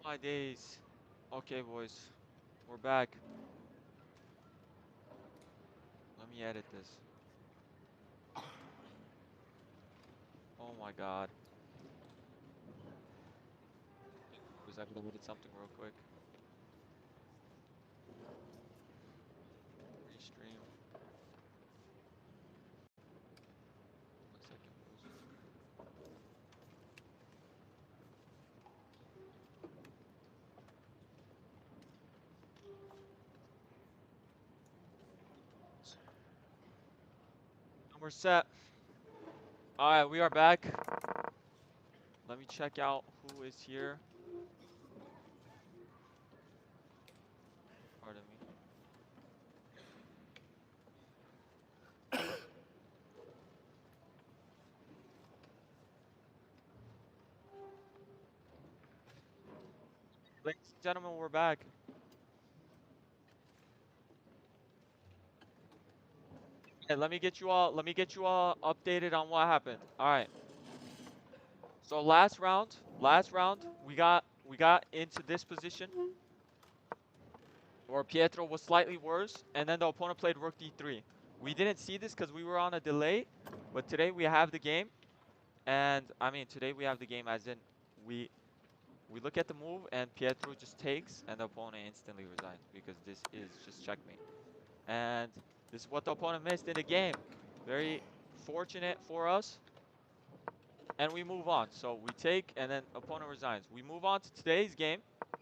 My days. Okay, boys. We're back. Let me edit this. Oh my god. Was I gonna edit something real quick? Restream. 1 second, boys. And we're set. Alright, we are back. Let me check out who is here. Pardon me. Ladies and gentlemen, we're back. Hey, let me get you all updated on what happened. Alright. So last round, we got into this position where Pietro was slightly worse, and then the opponent played rook d3. We didn't see this because we were on a delay, but today we have the game, and I mean today we have the game as in we we look at the move and Pietro just takes and the opponent instantly resigns because this is just checkmate. And this is what the opponent missed in the game. Very fortunate for us. And we move on. So we take and then opponent resigns. We move on to today's game.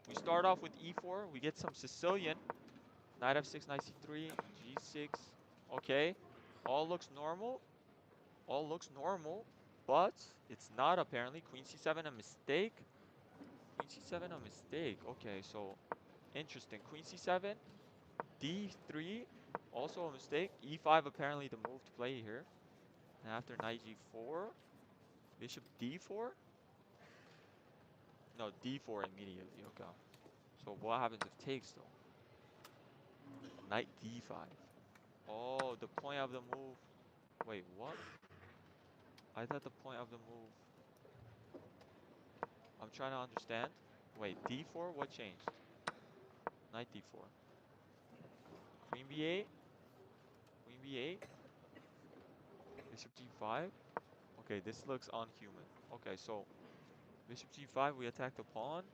We start off with e4. We get some Sicilian. Knight f6, knight c3, g6. Okay. All looks normal. All looks normal. But it's not apparently. Queen c7 a mistake. Queen c7 a mistake. Okay, so interesting. Queen c7, d3, also a mistake. e5 apparently the move to play here. And after knight g4, bishop d4. No, d4 immediately. Okay. So what happens if takes though? Knight d5. Oh, the point of the move. Wait, what? I thought the point of the move. I'm trying to understand. Wait, d4? What changed? Knight d4. Queen b8? Queen b8? Bishop g5? Okay, this looks unhuman. Okay, so bishop g5, we attack the pawn.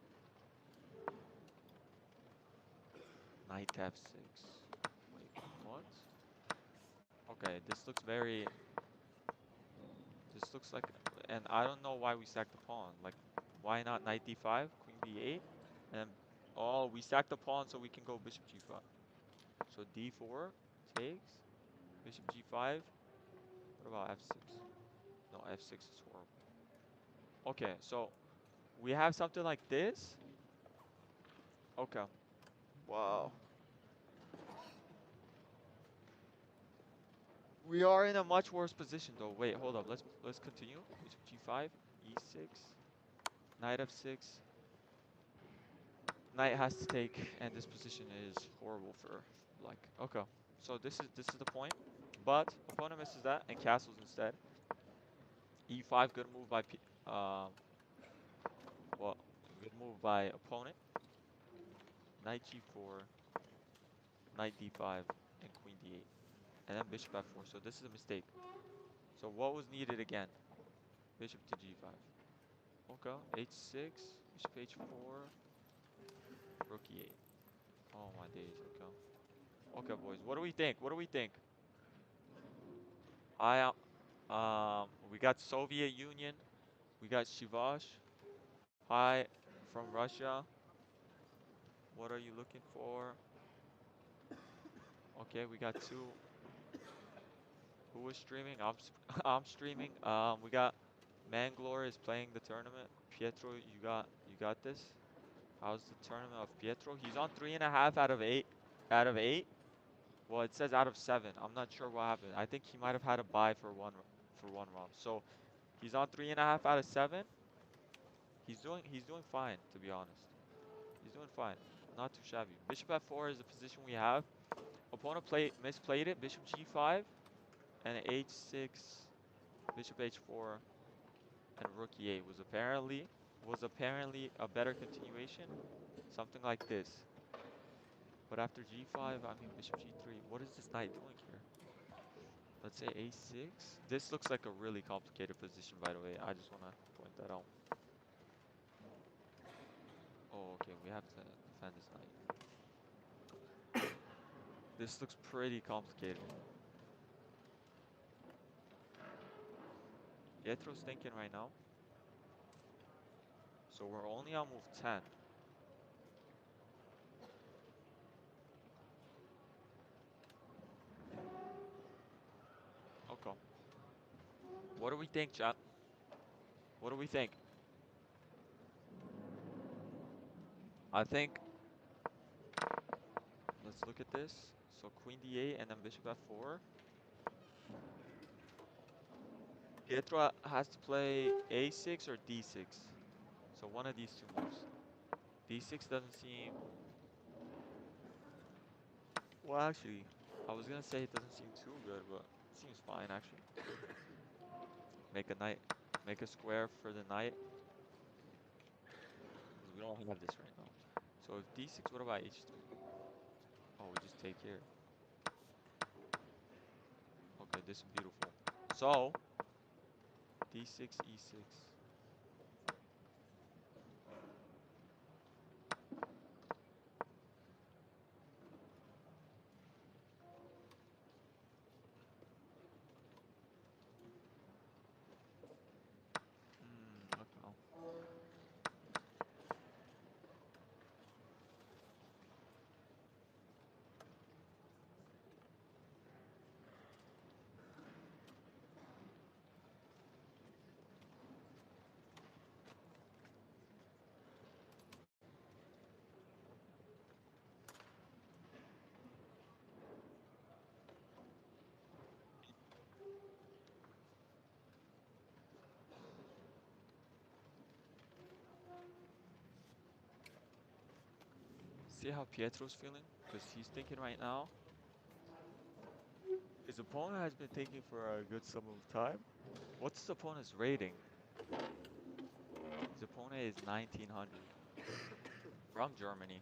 Knight f6. Wait, what? Okay, this looks very... This looks like... And I don't know why we sacked the pawn. Like, why not knight d5, queen b8? And, oh, we sacked the pawn so we can go bishop g5. So d4 takes. Bishop g5. What about f6? No, f6 is horrible. Okay, so we have something like this. Okay. Wow. We are in a much worse position though. Wait, hold up. Let's continue. Bishop g5, e6, knight f6. Knight has to take, and this position is horrible for like. Okay, so this is the point, but opponent misses that and castles instead. e5, good move by well, good move by opponent. Knight g4, knight d5, and queen d8, and then bishop f4. So this is a mistake. So what was needed again? Bishop to g5. Okay, h6, bishop h4, rook e8. Oh my days. Okay. Okay, boys. What do we think? What do we think? I we got Soviet Union. We got Shivash. Hi from Russia. What are you looking for? Okay, we got two. Who is streaming? I'm streaming. We got Manglore is playing the tournament. Pietro, you got this. How's the tournament of Pietro? He's on 3.5 out of 8. Out of 8. Well, it says out of 7. I'm not sure what happened. I think he might have had a bye for one round. So he's on 3.5 out of 7. He's doing fine, to be honest. He's doing fine. Not too shabby. Bishop f4 is the position we have. Opponent misplayed it. Bishop g5 and h6. Bishop h4 and rook e8 was apparently was apparently a better continuation, something like this. But after g5, I mean bishop g3. What is this knight doing here? Let's say a6. This looks like a really complicated position, by the way. I just want to point that out. Oh, okay, we have to defend this knight. This looks pretty complicated. Pietro's thinking right now. So we're only on move 10. Okay. What do we think, chat? What do we think? I think, let's look at this. So queen d8 and then bishop f4. Pietro has to play a6 or d6. So one of these two moves. d6 doesn't seem... Well, actually, I was gonna say it doesn't seem too good, but it seems fine, actually. Make a knight, make a square for the knight. Because we don't have this right now. So if d6, what about h3? Oh, we just take here. Okay, this is beautiful. So, d6, e6. Okay. See how Pietro's feeling? Because he's thinking right now. His opponent has been thinking for a good sum of time. What's his opponent's rating? His opponent is 1900. From Germany.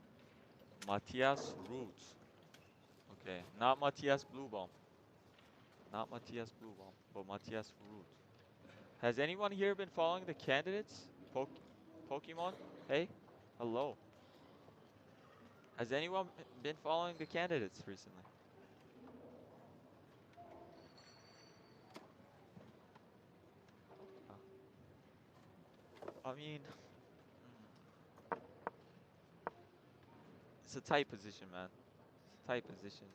Matthias Ruth. Okay, not Matthias Bluebaum. Not Matthias Bluebaum, but Matthias Ruth. Has anyone here been following the candidates? Pokemon? Hey? Hello. Has anyone been following the candidates recently? Okay. I mean, it's a tight position, man. It's a tight position.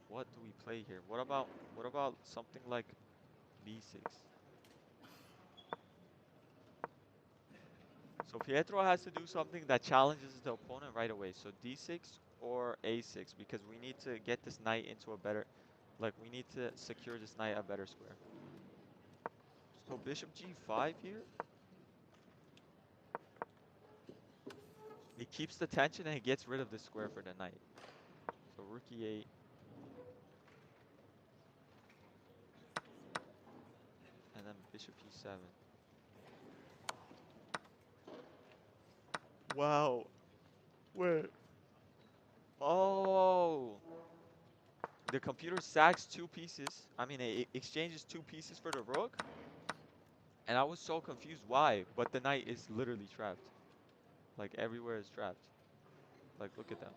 What do we play here? What about something like b6? So Pietro has to do something that challenges the opponent right away. So d6 or a6 because we need to get this knight into a better, like we need to secure this knight a better square. So bishop g5 here. He keeps the tension and he gets rid of the square for the knight. So rook e8. And then bishop e7. Wow. Wait. Oh. The computer sacks two pieces. I mean, it exchanges two pieces for the rook. And I was so confused why. But the knight is literally trapped. Like, everywhere is trapped. Like, look at that.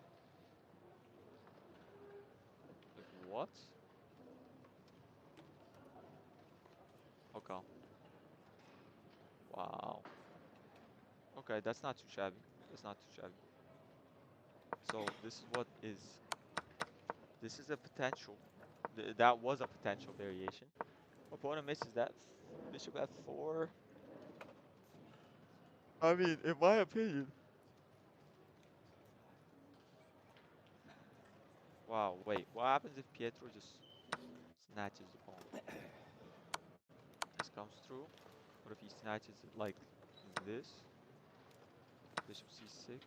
Like, what? Okay. Wow. Okay, that's not too shabby. That's not too shabby. So, this is what is... This is a potential. That was a potential variation. Opponent misses that. Bishop f4. I mean, in my opinion. Wow, wait. What happens if Pietro just snatches the pawn? This comes through. What if he snatches it like this? Bishop c6.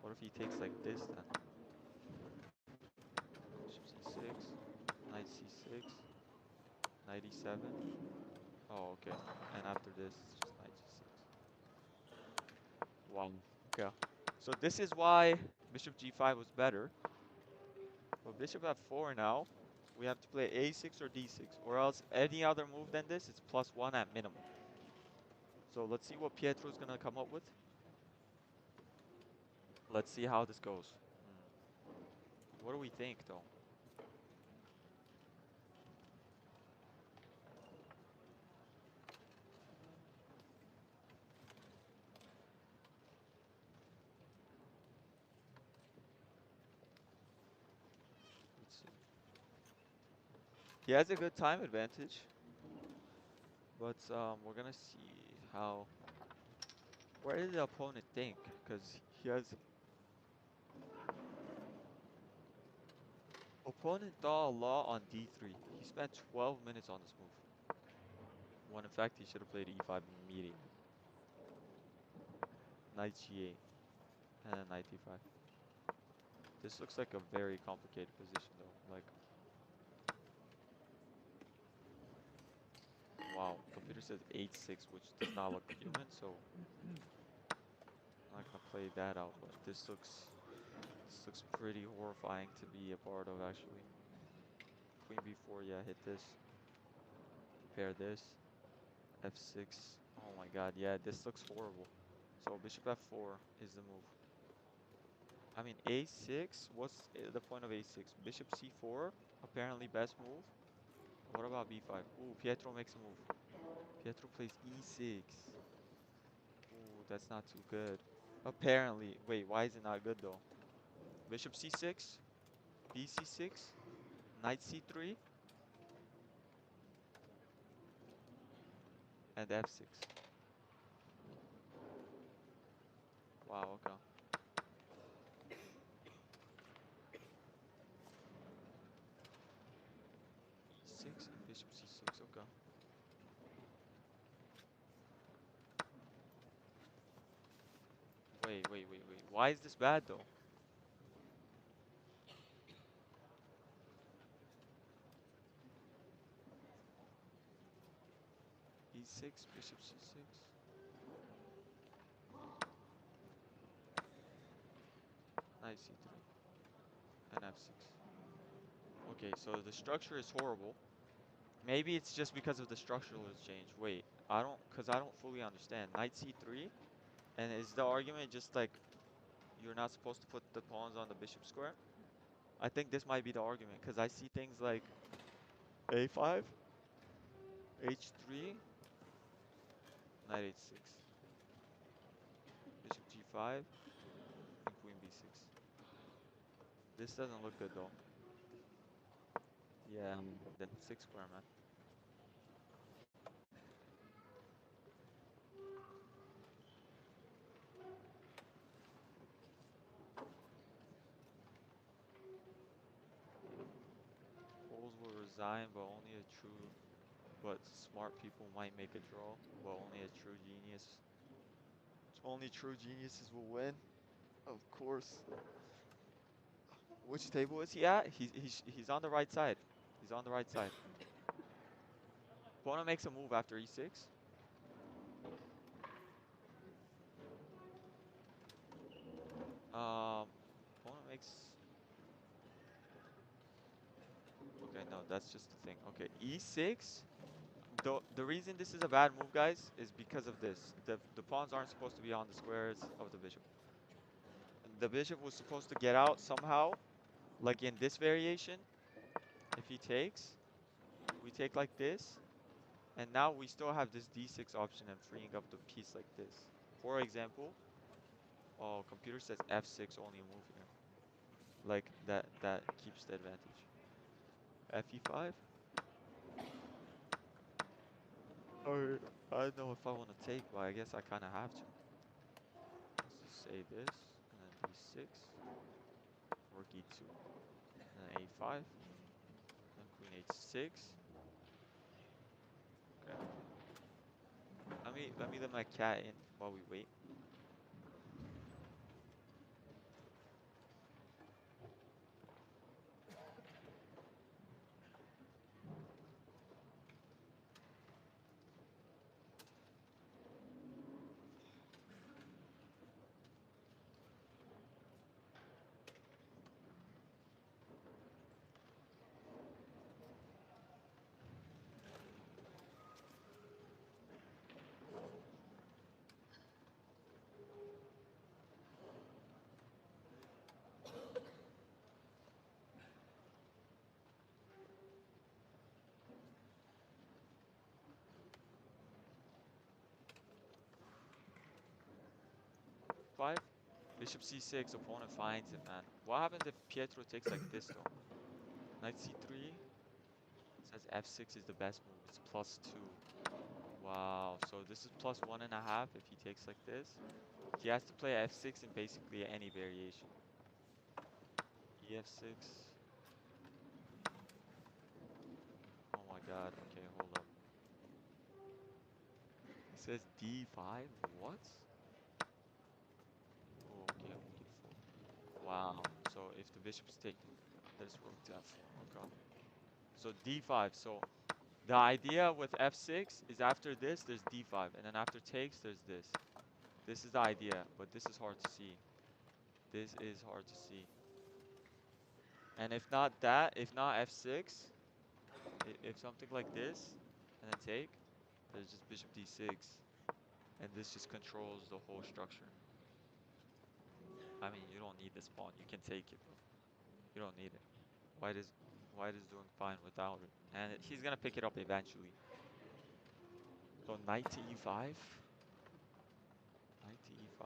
What if he takes like this then? Bishop c6. Knight c6. Knight e7. Oh, okay. And after this, it's just knight Wow. Okay. So this is why bishop g5 was better. But bishop f4 now. We have to play a6 or d6, or else any other move than this, it's +1 at minimum. So let's see what Pietro's gonna come up with. Let's see how this goes. What do we think, though? Let's see. He has a good time advantage, but we're gonna see how. Where did the opponent think? Because he has. Opponent thought a lot on d3. He spent 12 minutes on this move. When in fact he should have played e5 immediately. Knight g8 and then knight d5. This looks like a very complicated position though. Like, wow, computer says 8-6, which does not look human, so I'm not gonna play that out. But this looks pretty horrifying to be a part of actually. Queen b4, yeah, hit this. Pair this. f6. Oh my god, yeah, this looks horrible. So bishop f4 is the move. I mean, a6, what's the point of a6? Bishop c4, apparently best move. What about b5? Ooh, Pietro makes a move. Pietro plays e6. Ooh, that's not too good. Apparently. Wait, why is it not good though? Bishop c6, bc6, knight c3, and f6. Wow, okay. e6 and bishop c6, okay. Wait. Why is this bad though? e6, bishop c6, knight c3, and f6. Okay, so the structure is horrible. Maybe it's just because of the structural change. Wait, cause I don't fully understand. Knight c3, and is the argument just like you're not supposed to put the pawns on the bishop square? I think this might be the argument, cause I see things like a5, h3, knight h6, bishop g5, and queen b6. This doesn't look good though. Yeah, then 6 square, man. Poles will resign, but only a true, but smart people might make a draw, but only a true genius. Only true geniuses will win. Of course. Which table is he at? He's on the right side. He's on the right side. Opponent makes a move after e6. Opponent makes. Okay, no, that's just the thing. Okay, e6. The reason this is a bad move, guys, is because of this. The pawns aren't supposed to be on the squares of the bishop. The bishop was supposed to get out somehow, like in this variation. If he takes, we take like this, and now we still have this d6 option and freeing up the piece like this. For example, oh, computer says f6 only a move here. Like that keeps the advantage. Fe5. Or I don't know if I want to take, but I guess I kind of have to. Let's just say this, and then d6, rook e2, and then a5, then queen h6. Okay. Let my cat in while we wait. e5. Bishop c6, opponent finds it, man. What happens if Pietro takes like this, though? Knight c3. Says f6 is the best move. It's +2. Wow. So this is +1.5 if he takes like this. He has to play f6 in basically any variation. ef6. Oh my god. Okay, hold up. It says d5. What? Oh, okay, rook e4. Wow. So if the bishop's taken, there's rook to f4. Okay. So d5. So the idea with f6 is after this, there's d5. And then after takes, there's this. This is the idea, but this is hard to see. This is hard to see. And if not that, if not f6, if something like this, and then take, there's just bishop d6. And this just controls the whole structure. I mean, you don't need this pawn. You can take it, bro. You don't need it. White is doing fine without it. And he's gonna pick it up eventually. So knight to e5. Knight to e5.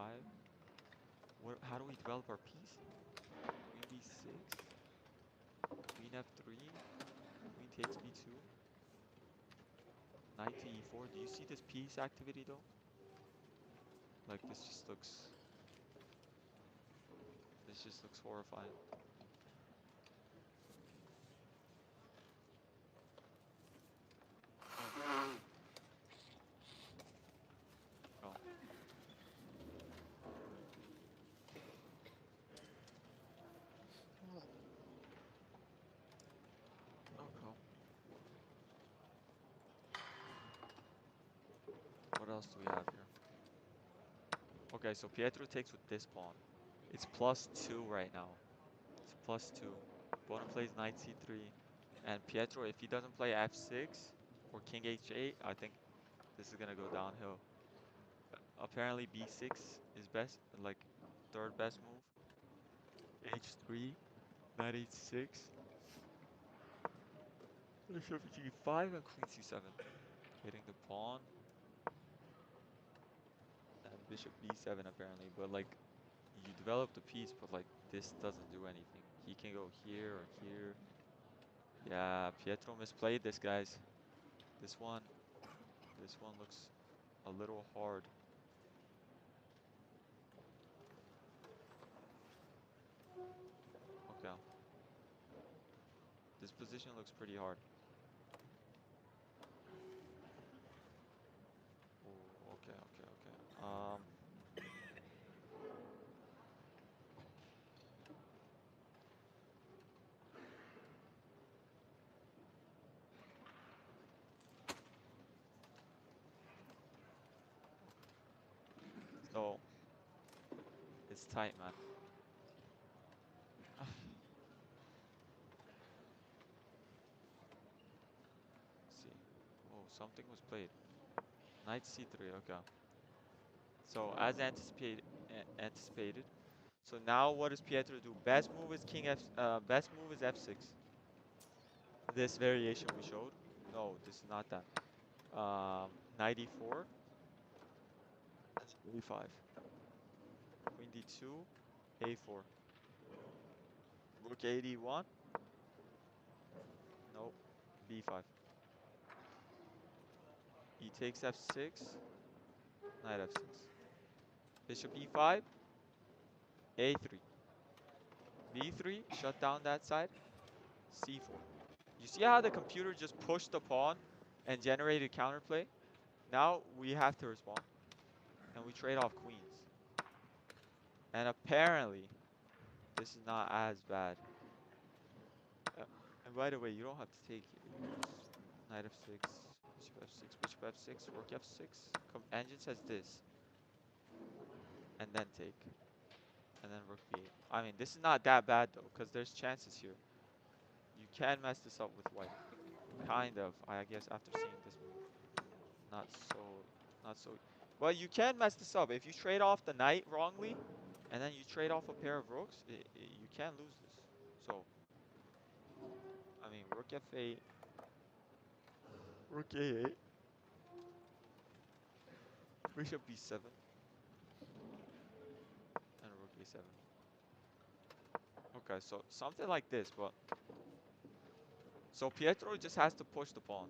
How do we develop our piece? Queen b6. Queen f3. Queen takes b2. Knight to e4. Do you see this piece activity though? Like this just looks horrifying. Oh. Okay. What else do we have here? Okay, so Pietro takes with this pawn. It's +2 right now. It's +2. Opponent plays knight c3. And Pietro, if he doesn't play f6 or king h8, I think this is gonna go downhill. Apparently b6 is best, like third best move. h3, knight h6. Bishop g5 and queen c7. Hitting the pawn. And bishop b7 apparently, but like you develop the piece, but like this doesn't do anything. He can go here or here. Yeah, Pietro misplayed this, guys. This one looks a little hard. Okay. This position looks pretty hard. Oh, okay. So it's tight, man. Let's see. Oh, something was played. Knight c3. Okay. So as anticipated. So now what does Pietro do? Best move is best move is f6. This variation we showed. No, this is not that. Knight e4. That's e5. Queen d2. a4. Rook a1. Nope. b5. E takes f6. Knight f6. Bishop e5. a3. b3. Shut down that side. c4. You see how the computer just pushed the pawn and generated counterplay? Now we have to respond. And we trade off queens. And apparently, this is not as bad. And by the way, you don't have to take here. Knight f6, bishop f6, bishop f6, rook f6. Engine says this. And then take. And then rook b8. I mean, this is not that bad though, because there's chances here. You can mess this up with white. Kind of, I guess, after seeing this move. Not so. Well, you can mess this up. If you trade off the knight wrongly, and then you trade off a pair of rooks, you can lose this. So, I mean, rook f8, rook a8, bishop b7. a7. Okay, so something like this, but so Pietro just has to push the pawn.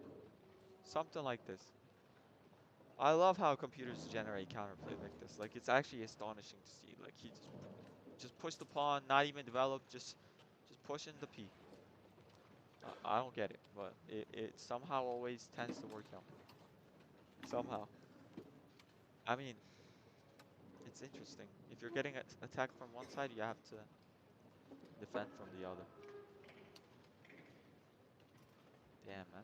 Something like this. I love how computers generate counterplay like this. Like it's actually astonishing to see. Like he just pushed the pawn, not even developed, just pushing the p. I don't get it, but it somehow always tends to work out. Somehow. I mean, it's interesting. If you're getting attacked from one side, you have to defend from the other. Damn, man.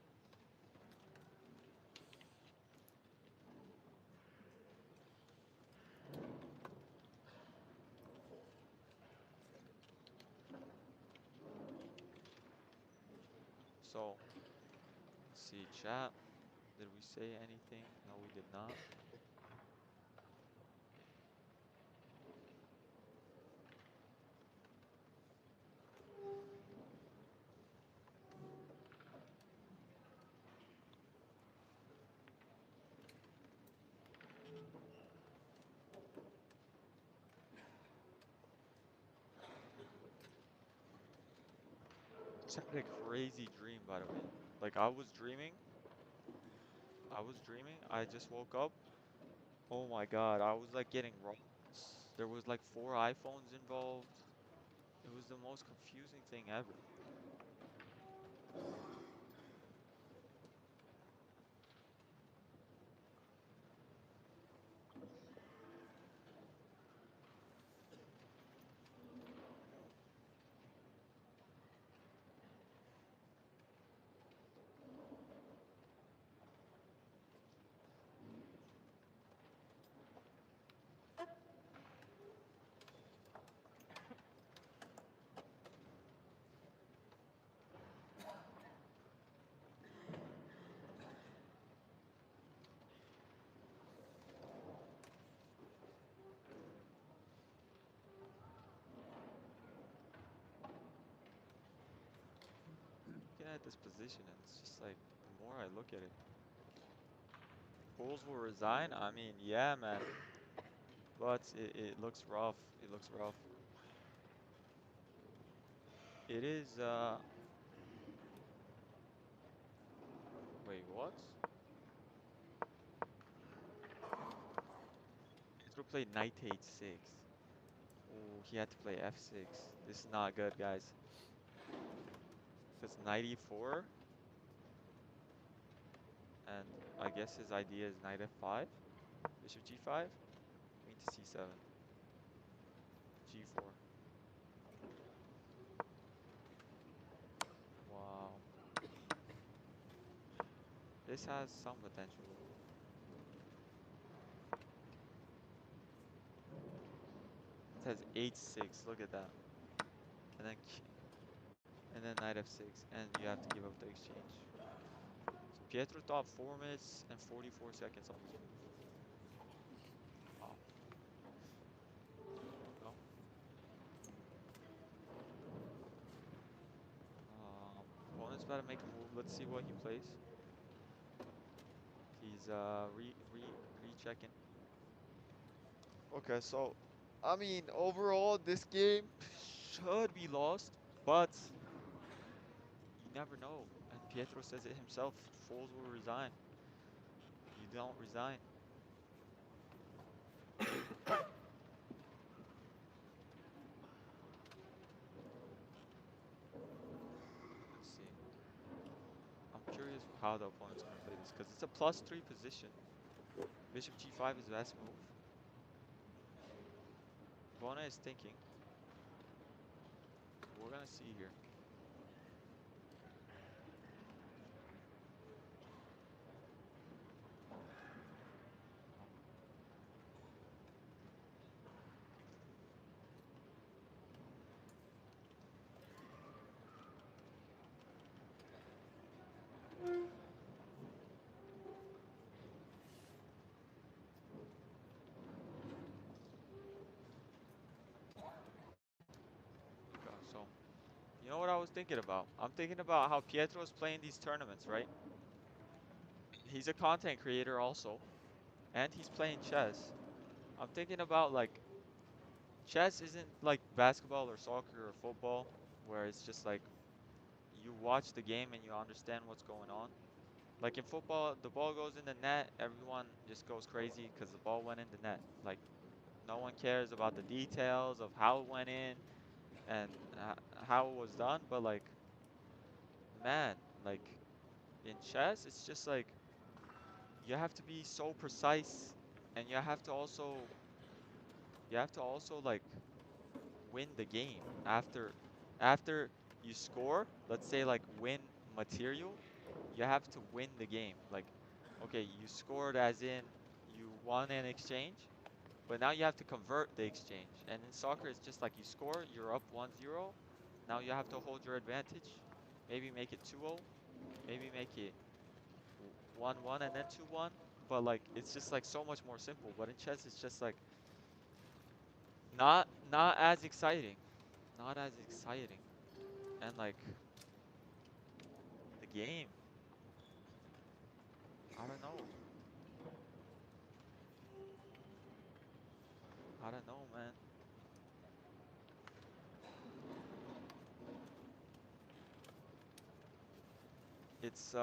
So, let's see, chat. Did we say anything? No, we did not. Just had a crazy dream, by the way. Like I was dreaming. I just woke up. Oh my God, I was like getting robbed. There was like 4 iPhones involved. It was the most confusing thing ever. Looking at this position, and it's just like the more I look at it, Bulls will resign. I mean, yeah, man, but it looks rough. It looks rough. It is. Wait, what? Pietro played knight to h6. Oh, he had to play f6. This is not good, guys. That's knight e4, and I guess his idea is knight f5, bishop g5, queen to c7, g4. Wow, this has some potential. It has h6. Look at that, and then knight f6, and you have to give up the exchange. So Pietro thought 4 minutes and 44 seconds on this move. Wow. No. Opponent's about to make a move. Let's see what he plays. He's rechecking. Okay, so I mean overall this game should be lost, but you never know. And Pietro says it himself, fools will resign. You don't resign. Let's see. I'm curious how the opponent's gonna play this because it's a +3 position. Bishop g5 is the best move. Opponent is thinking. We're gonna see here. Okay, so you know what I was thinking about? I'm thinking about how Pietro's playing these tournaments, right? He's a content creator also, and he's playing chess. I'm thinking about like chess isn't like basketball or soccer or football, where it's just like you watch the game and you understand what's going on. Like in football, the ball goes in the net, everyone just goes crazy because the ball went in the net. Like no one cares about the details of how it went in and how it was done. But like, man, like in chess, it's just like you have to be so precise, and you have to also like win the game after you score. Let's say like win material. You have to win the game. Like, okay, you scored as in you won an exchange, but now you have to convert the exchange. And in soccer, it's just like you score, you're up 1-0. Now you have to hold your advantage. Maybe make it 2-0. Maybe make it 1-1 and then 2-1. But like it's just like so much more simple. But in chess, it's just like not as exciting. Not as exciting. And like the game, I don't know. I don't know, man. It's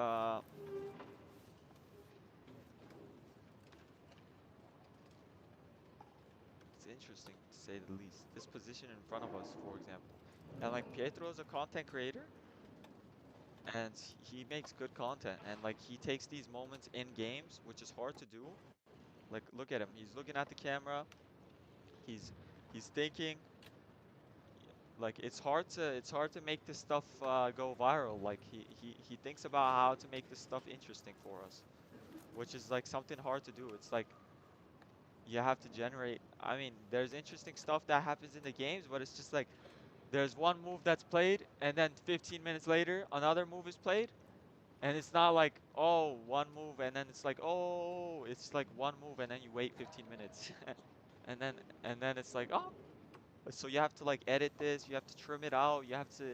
it's interesting to say the least. This position in front of us, for example. And like Pietro is a content creator and he makes good content and like he takes these moments in games, which is hard to do. Like look at him. He's looking at the camera. He's he's thinking. Like it's hard to make this stuff go viral. Like he thinks about how to make this stuff interesting for us, which is like something hard to do. It's like you have to generate. I mean, there's interesting stuff that happens in the games, but it's just like there's one move that's played, and then 15 minutes later, another move is played, and it's not like, oh, one move, and then it's like, oh, it's like one move, and then you wait 15 minutes, and then it's like, oh, so you have to like edit this, you have to trim it out, you have to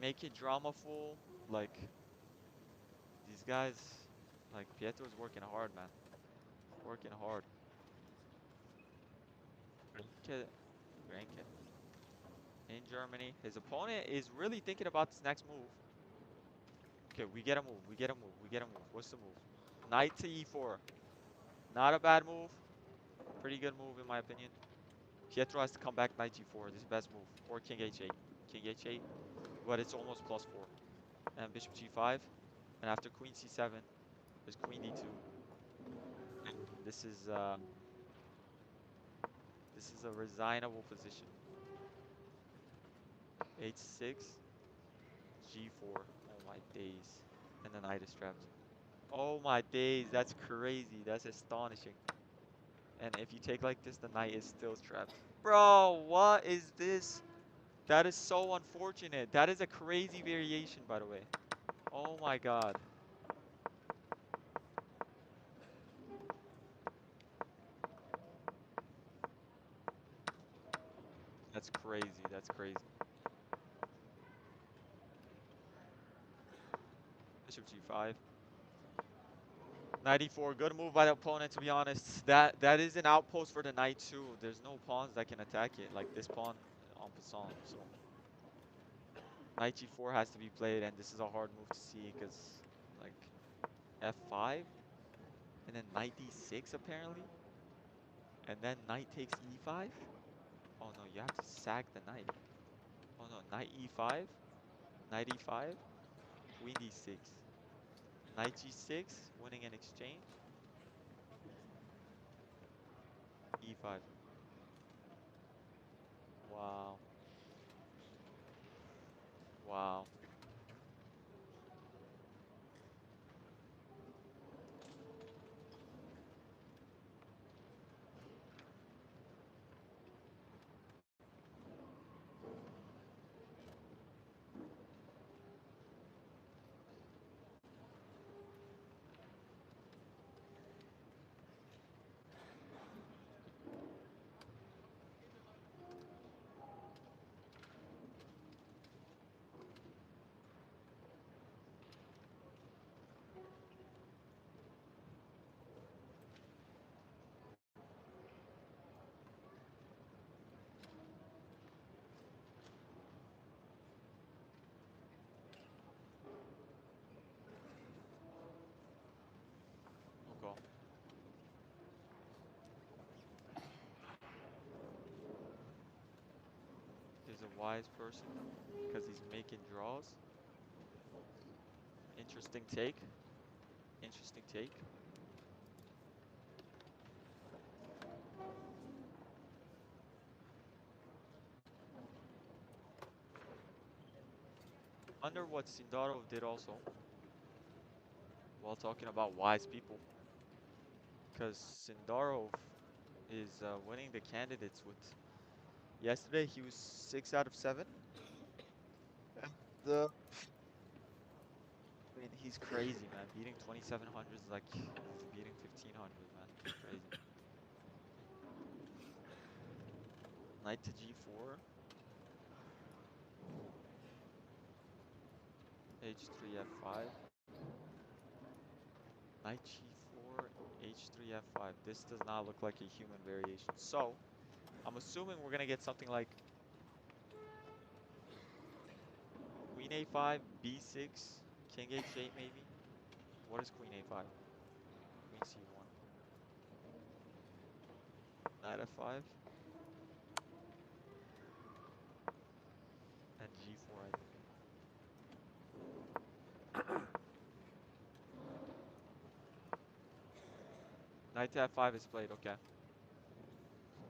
make it dramaful. Like these guys, like Pietro's working hard, man, working hard. Grenke, Grenke. In Germany. His opponent is really thinking about this next move. Okay, we get a move. We get a move. We get a move. What's the move? Knight to e4. Not a bad move. Pretty good move in my opinion. Pietro has to come back knight g4. This is the best move. Or king h8. King h8. But it's almost +4. And bishop g5. And after queen c7, there's queen d2. This is uh this is a resignable position. h6, g4. Oh my days. And the knight is trapped. Oh my days, that's crazy. That's astonishing. And if you take like this, the knight is still trapped. Bro, what is this? That is so unfortunate. That is a crazy variation, by the way. Oh my god. That's crazy. That's crazy. Bishop g5. Knight e4. Good move by the opponent, to be honest. That is an outpost for the knight too. There's no pawns that can attack it. Like this pawn en passant. So knight g4 has to be played, and this is a hard move to see because like f5 and then knight d6 apparently, and then knight takes e5. Oh no, you have to sack the knight. Oh no, knight e5, knight e5, queen d6, knight g6, winning an exchange, e5. Wow, wow. wise person because he's making draws. Interesting take. Interesting take. Wonder what Sindarov did also while talking about wise people. Because Sindarov is winning the candidates with. Yesterday he was 6 out of 7. And I mean, he's crazy, man. Beating 2700 is like beating 1500, man. Crazy. Knight to g4. h3 f5. Knight g4, h3 f5. This does not look like a human variation. So, I'm assuming we're gonna get something like queen a5, b6, king h8 maybe. What is queen a5? Queen c1. Knight f5. And g4, I think. Knight to f5 is played, okay.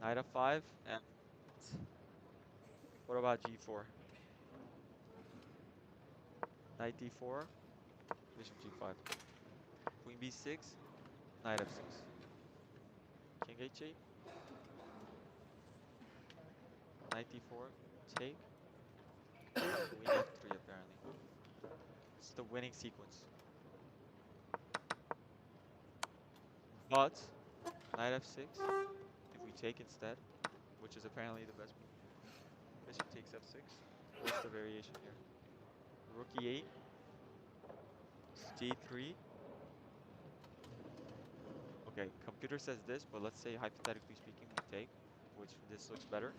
Knight f5, and what about g4? Knight d4, bishop g5. Queen b6, knight f6. King h8, knight d4, take, queen f3 apparently. It's the winning sequence. But, knight f6, if we take instead, which is apparently the best move, bishop takes f6. What's the variation here? Rook e8, c3. Okay, computer says this, but let's say hypothetically speaking we take, which this looks better.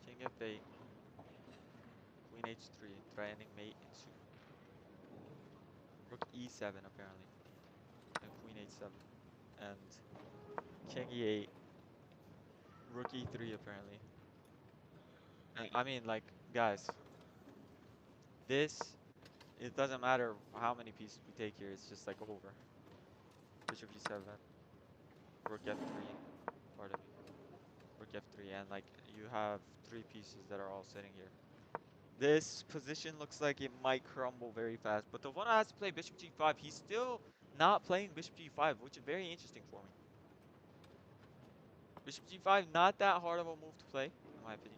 King f8, queen h3, threatening mate into rook e7 apparently, and queen h7, and king e8, rook e3 apparently. And I mean, like, guys, this, it doesn't matter how many pieces we take here, it's just like over. Bishop g7, rook f3, pardon me, rook f3, and like you have 3 pieces that are all sitting here. This position looks like it might crumble very fast, but the one that has to play bishop g5, he's still not playing bishop g5, which is very interesting for me. Bishop g5, not that hard of a move to play, in my opinion.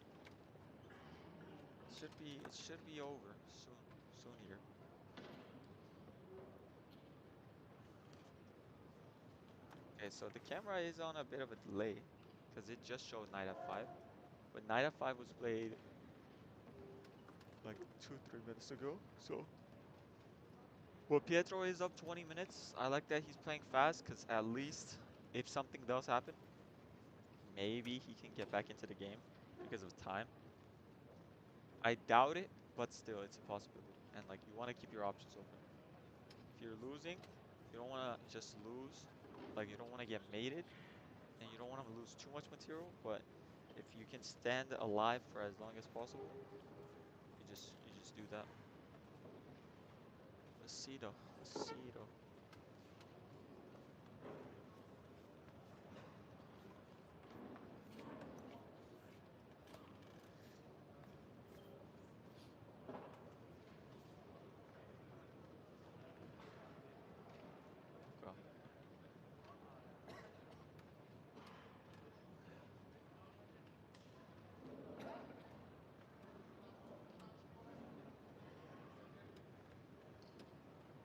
It should be over soon here. Okay, so the camera is on a bit of a delay because it just shows knight f5, but knight f5 was played like 2-3 minutes ago. So, well, Pietro is up 20 minutes. I like that he's playing fast because at least if something does happen, maybe he can get back into the game because of time. I doubt it, but still, it's a possibility. And like, you want to keep your options open. If you're losing, you don't want to just lose. Like, you don't want to get mated, and you don't want to lose too much material. But if you can stand alive for as long as possible, you just do that. Aceto, aceto. Okay.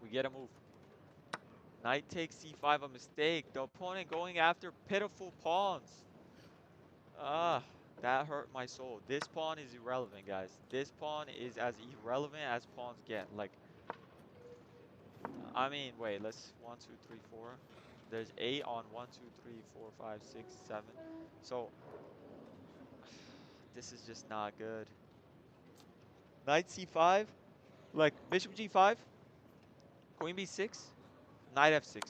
We get a move. Knight takes c5, a mistake. The opponent going after pitiful pawns. Ah, that hurt my soul. This pawn is irrelevant, guys. This pawn is as irrelevant as pawns get. Like, I mean, wait, let's 1, 2, 3, 4. There's 8 on 1, 2, 3, 4, 5, 6, 7. So, this is just not good. Knight c5, like bishop g5, queen b6, knight f6,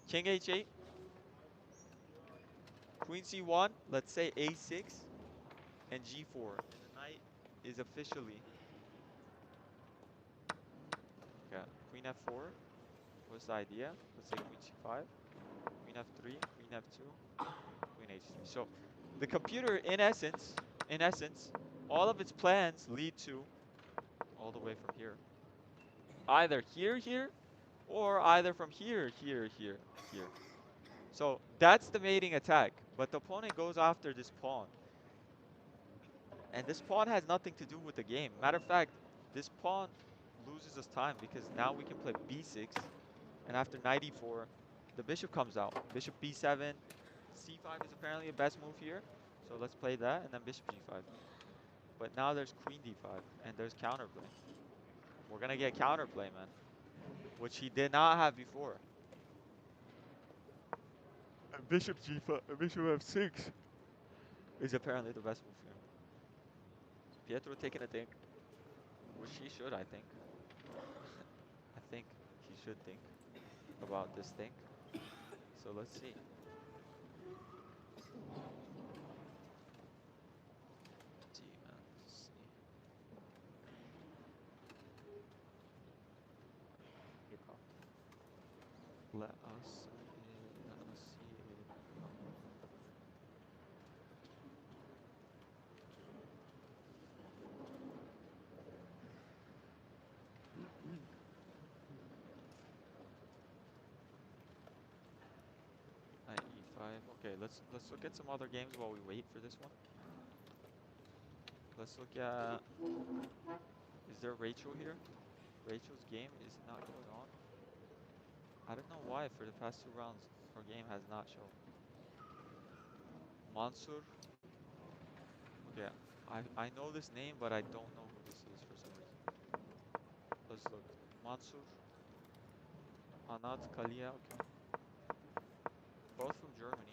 king h8, queen c1, let's say a6, and g4. And the knight is officially... Okay, queen f4. What's the idea? Let's say queen c5. Queen f3, queen f2, queen h3. So the computer, in essence, all of its plans lead to all the way from here. Either here, or either from here, here. So that's the mating attack. But the opponent goes after this pawn. And this pawn has nothing to do with the game. Matter of fact, this pawn loses us time because now we can play b6. And after knight e4, the bishop comes out. Bishop b7. c5 is apparently the best move here. So let's play that and then bishop g5. But now there's queen d5 and there's counterplay. We're going to get counterplay, man. Which he did not have before. And bishop g5, bishop f6 is apparently the best move here. Pietro taking a think. Which he should, I think. I think he should think about this thing. So let's see. Let's see, man. Let's see. Here come. Let us see. Knight e5. Okay, let's look at some other games while we wait for this one. Let's look at... Is there Rachel here? Rachel's game is not going on. I don't know why for the past 2 rounds her game has not shown. Mansur. Okay, I know this name, but I don't know who this is for some reason. Let's look. Mansur. Anat Kalia. Okay. Both from Germany.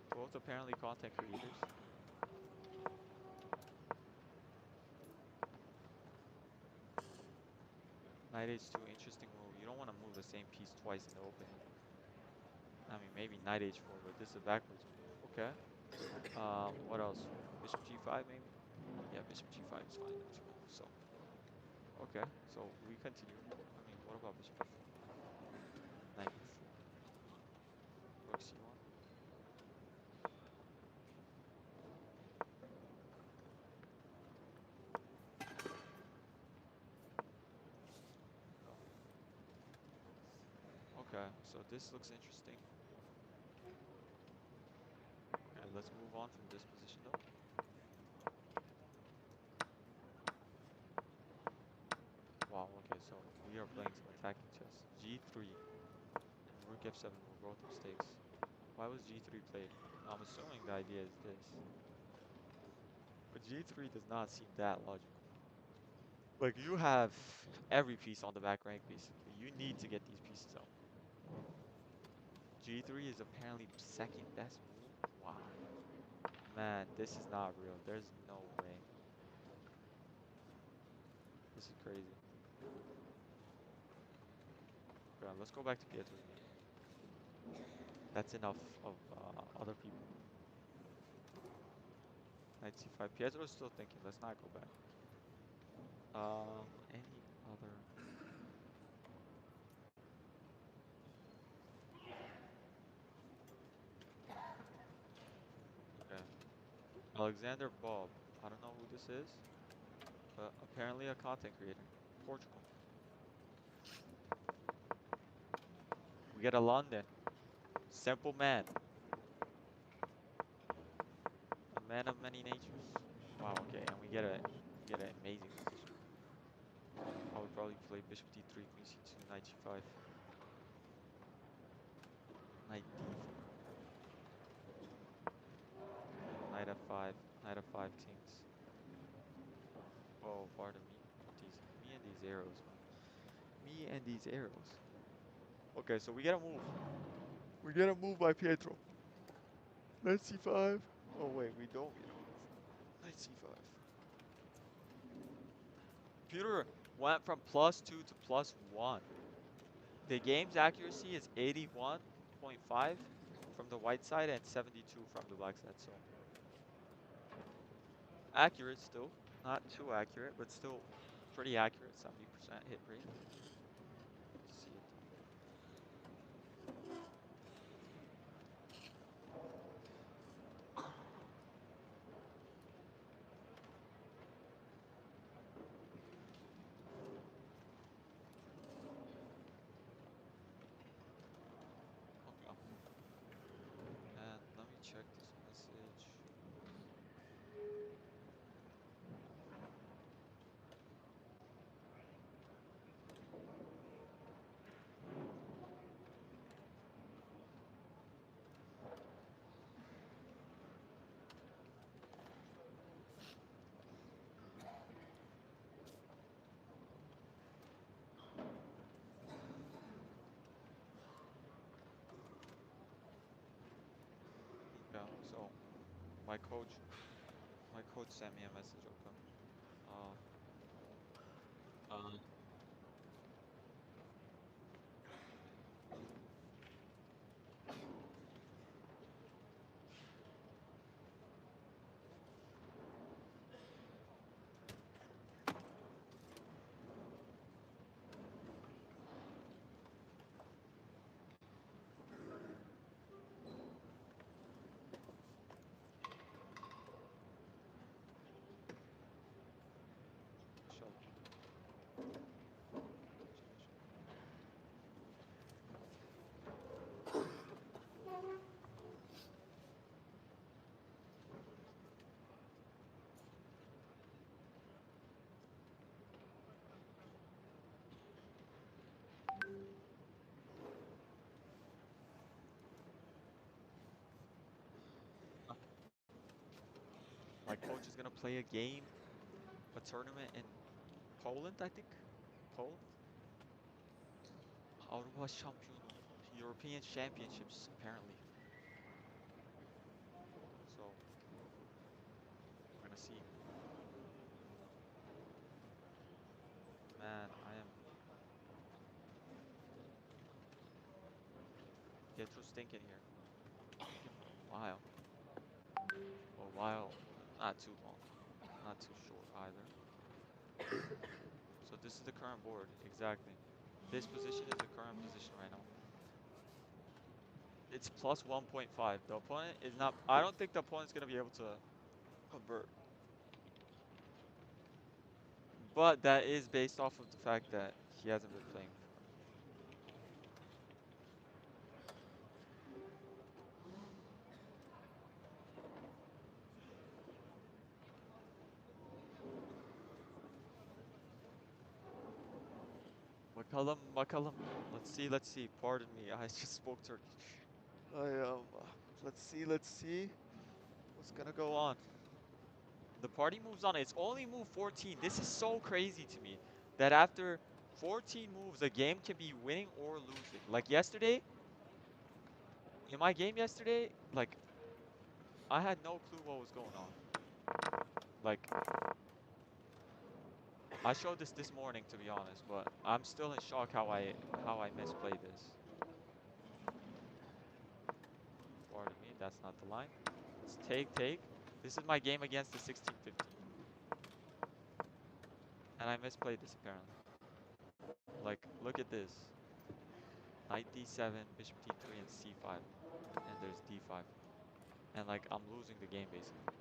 Both apparently content creators. Knight h2, interesting move. You don't want to move the same piece twice in the opening. I mean, maybe knight h4, but this is a backwards move. Okay. What else? Bishop g5 maybe? Yeah, bishop g5 is fine. Next move. So, okay. So we continue. I mean, what about bishop f4? Knight e4. Rook c1. Okay, so this looks interesting. Okay, let's move on from this position though. Wow, okay, so we are playing some attacking chess. g3 and rook f7 were both mistakes. Why was g3 played? I'm assuming the idea is this. But g3 does not seem that logical. Like, you have every piece on the back rank, basically. You need to get these pieces out. g3 is apparently second best move? Wow. Man, this is not real. There's no way. This is crazy. Okay, let's go back to Pietro's game. That's enough of other people. Knight c5. Pietro's still thinking. Let's not go back. Any other... Okay. Alexander Bob. I don't know who this is, but apparently a content creator. Portugal. We get a London. Simple man. A man of many natures. Wow, okay, and we get an amazing position. I would probably play bishop d3, queen c2, knight g5. Knight d4. Knight f5. Knight f5 kings. Oh, pardon me. Me and these arrows, man. Me and these arrows. Okay, so we get a move. We get a move by Pietro. Knight c5. Oh wait, we don't get a move. Knight c5. Computer went from +2 to +1. The game's accuracy is 81.5 from the white side and 72 from the black side. So Accurate still. Not too accurate, but still pretty accurate. 70% hit rate. See it. Okay. And let me check this message. Yeah, so my coach my coach sent me a message, okay. Uh um shut my coach is gonna play a game, a tournament in Poland, I think. Poland? Avrupa Şampiyonu. European Championships, apparently. So we're gonna see. Man, I am Pietro's thinking here. Thinking for a while. For a while. Not too long. Not too short either. So this is the current board, exactly. This position is the current position right now. It's plus 1.5. The opponent is not. I don't think the opponent's gonna be able to convert. But that is based off of the fact that he hasn't been playing before. Bakalım, bakalım. Let's see, let's see. Pardon me, I just spoke Turkish. Let's see, let's see. What's gonna go on? The party moves on. It's only move 14. This is so crazy to me that after 14 moves, a game can be winning or losing. Like yesterday, in my game yesterday, like I had no clue what was going on. Like I showed this morning to be honest, but I'm still in shock how I misplayed this. Pardon me, that's not the line. Let's take. This is my game against the 1615. And I misplayed this apparently. Like, look at this. Knight d7, bishop d3, and c5. And there's d5. And like, I'm losing the game basically.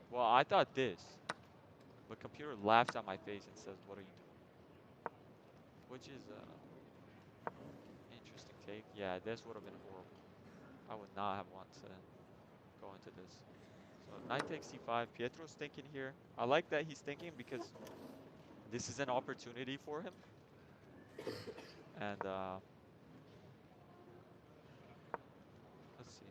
Well, I thought this. But computer laughs at my face and says, what are you doing? Which is interesting take. Yeah, this would have been horrible. I would not have wanted to go into this. So knight takes c5. Pietro's thinking here. I like that he's thinking because this is an opportunity for him. And let's see.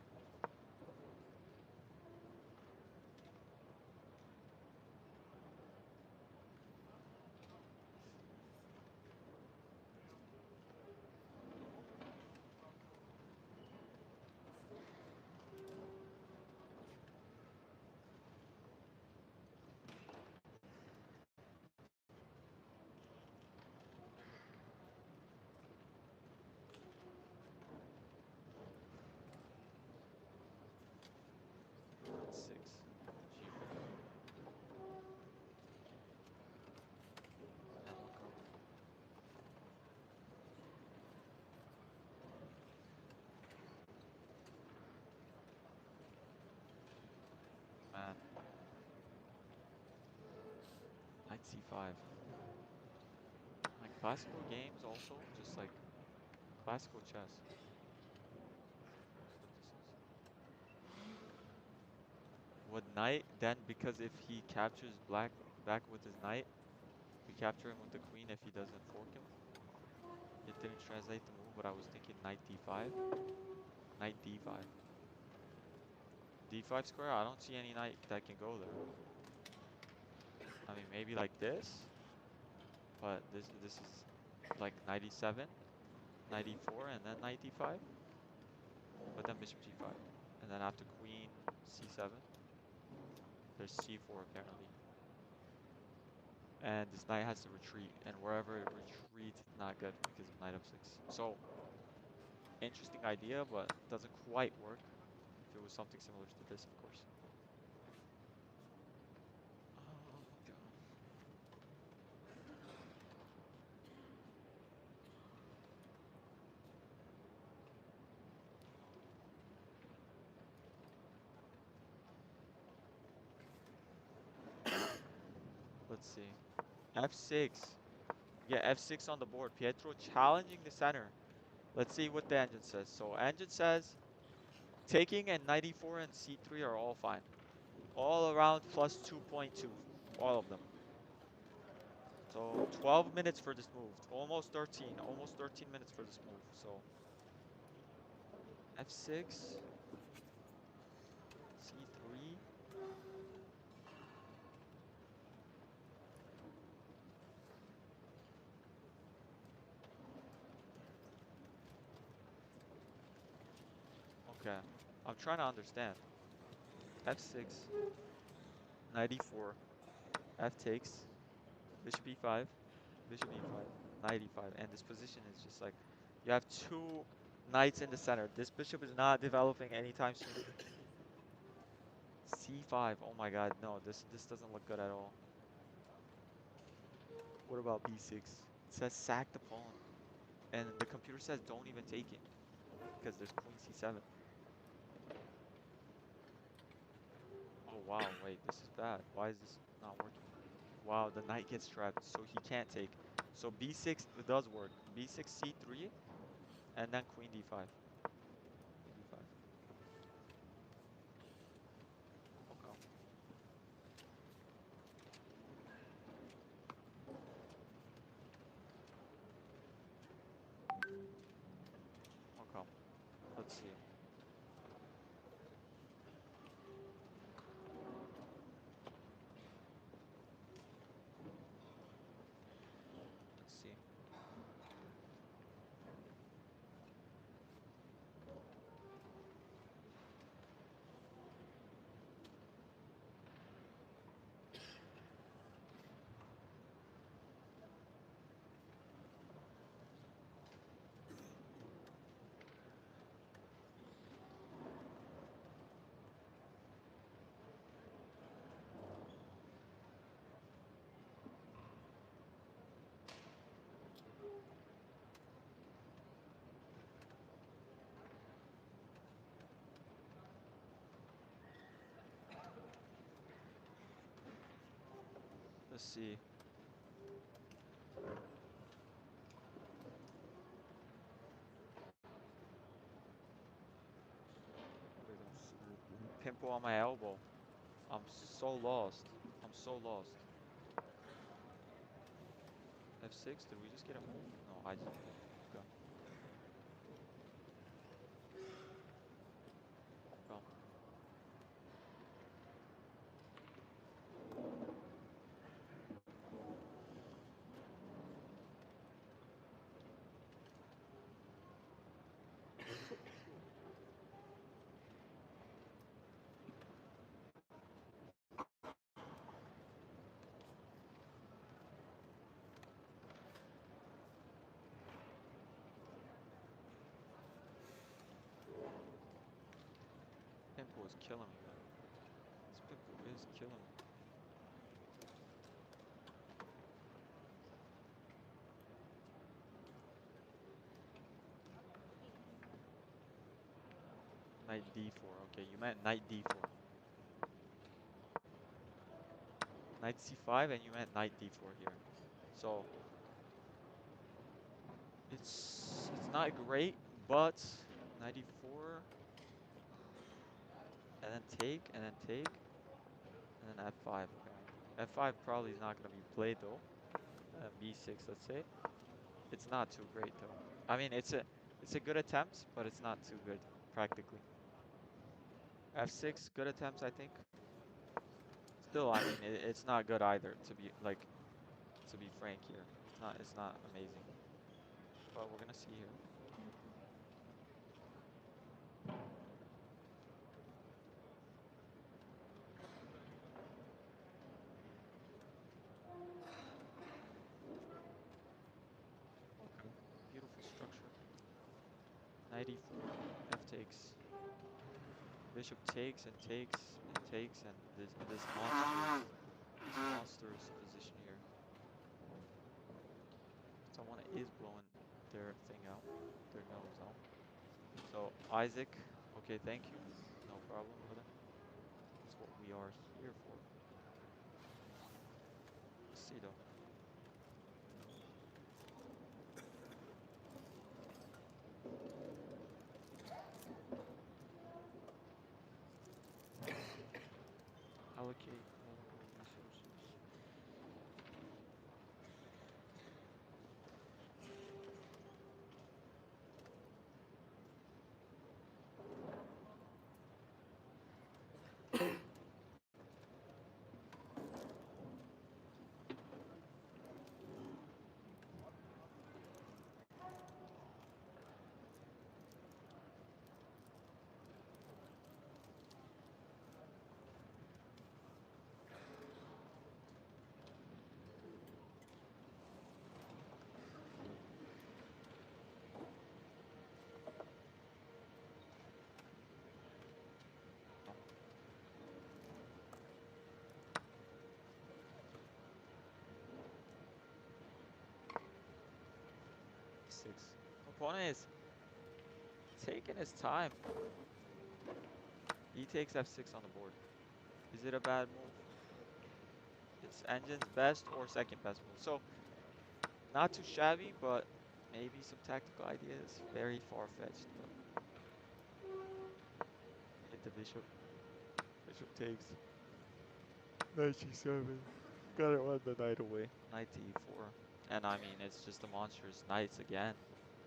Knight c5. Like classical games also, just like classical chess. That's what this is. Would knight then, because if he captures black back with his knight, we capture him with the queen if he doesn't fork him. It didn't translate the move, but I was thinking knight d5. Knight d5. d5 square, I don't see any knight that can go there. I mean, maybe like this, but this is like knight e7, knight e4, and then knight d5, but then bishop g5. And then after queen c7, there's c4 apparently. And this knight has to retreat, and wherever it retreats, it's not good because of knight f6. So, interesting idea, but doesn't quite work. If it was something similar to this, of course. Oh my god. Let's see. f6. Yeah, f6 on the board. Pietro challenging the center. Let's see what the engine says. So engine says taking and knight e4 and c3 are all fine. All around plus 2.2. All of them. So 12 minutes for this move. Almost 13. Almost 13 minutes for this move. So f6, c3. Okay. I'm trying to understand. f6, knight e4, f takes, bishop e5, bishop e5, knight e5. And this position is just like, you have two knights in the center. This bishop is not developing anytime soon. c5. Oh my god, no, this doesn't look good at all. What about b6? It says sack the pawn. And the computer says don't even take it because there's queen c7. Oh wow, wait, this is bad. Why is this not working? Wow, the knight gets trapped, so he can't take. So b6 does work. b6, c3, and then queen d5. Queen d5. Okay. Okay. Let's see. Let's see. Let's see. Pimple on my elbow. I'm so lost. I'm so lost. f6? Did we just get a move? No, I just. Okay. Okay. Pimple is killing me, man. This pimple is killing me. Knight d4. Okay, you meant knight d4. Knight c5, and you went knight d4 here. So it's not great, but knight e4, and then take, and then take, and then f5. Okay, f5 probably is not gonna be played though. B6, let's say. It's not too great though. I mean, it's a good attempt, but it's not too good practically. F6, good attempts, I think. Still, I mean, it's not good either. To be frank here, it's not amazing. But we're gonna see here. Okay, beautiful structure. Knight e4, f takes. Bishop takes and takes and takes, and this monstrous position here. Someone is blowing their thing out, their nose out. So Isaac, okay, thank you. No problem, brother. That's what we are here for. Let's see though. Allocate multiple resources. Six. Opponent is taking his time. He takes f6 on the board. Is it a bad move? It's Engine's best or second best move. So not too shabby, but maybe some tactical ideas. Very far-fetched, but hit the bishop. Bishop takes. Knight g7. Gotta run the knight away. Knight to e4. And I mean, it's just the monstrous knights again.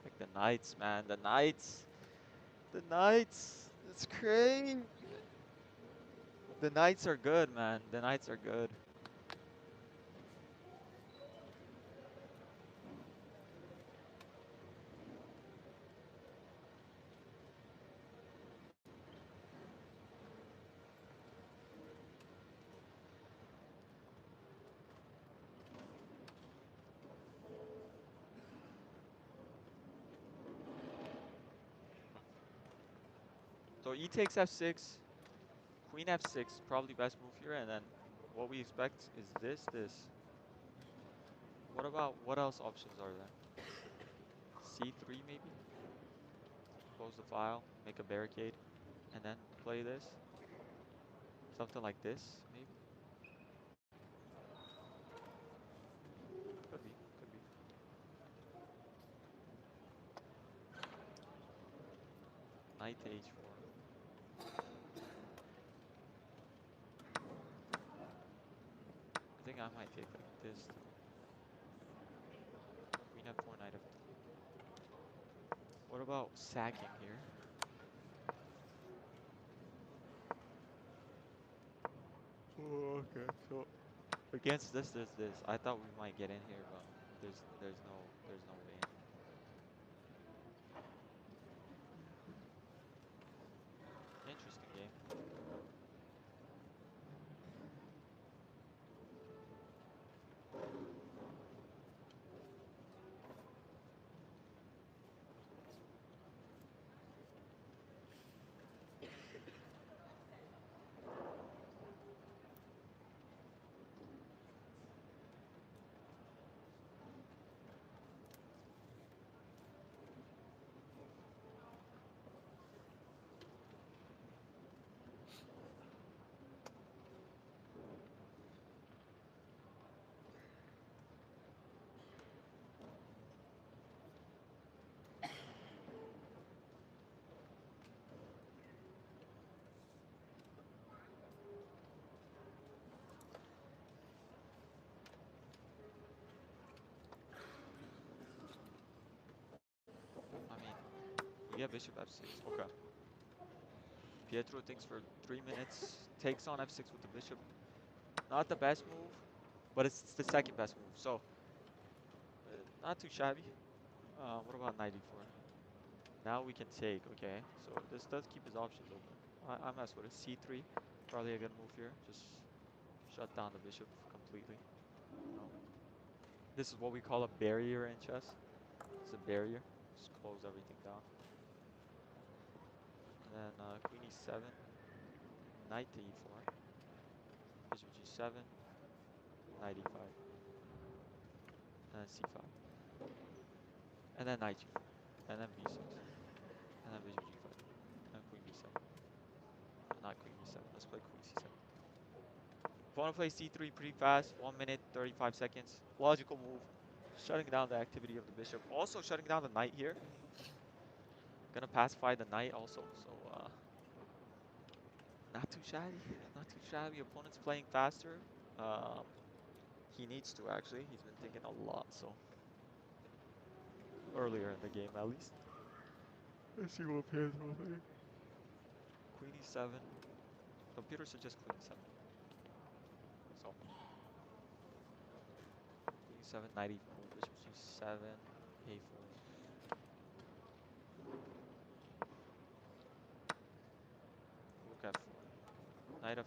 Like the knights, man. The knights. The knights. It's crazy. The knights are good, man. The knights are good. So e takes f6. Queen f6. Probably best move here. And then what we expect is this. What else options are there? c3 maybe? Close the file. Make a barricade. And then play this. Something like this, maybe? Could be. Could be. Knight to h4. I think I might take like this too. Queen f4, knight f3. What about sacking here? Oh, okay. So against this, there's this. I thought we might get in here, but there's no way in. Interesting game. Yeah, bishop f6. Okay. Pietro thinks for 3 minutes. Takes on f6 with the bishop. Not the best move, but it's the second best move. So, not too shabby. What about knight e4? Now we can take, okay. So this does keep his options open. I mess with it. c3, probably a good move here. Just shut down the bishop completely. No. This is what we call a barrier in chess. It's a barrier. Just close everything down. And then queen e7, knight to e4, bishop g7, knight e5, and then c5, and then knight g4, and then b6, and then bishop g5, and queen b7. Not queen b7. Let's play queen c7. Opponent plays c3 pretty fast. 1 minute 35 seconds. Logical move. Shutting down the activity of the bishop. Also shutting down the knight here. Gonna pacify the knight also. So not too shabby. Not too shabby. Opponent's playing faster. Um, he needs to actually. He's been thinking a lot. So earlier in the game at least. Let's see what Pedro plays. Queen e7. Computer suggests queen e7. So queen e7, knight e4, bishop g7, a4. Rook f4. Knight f3,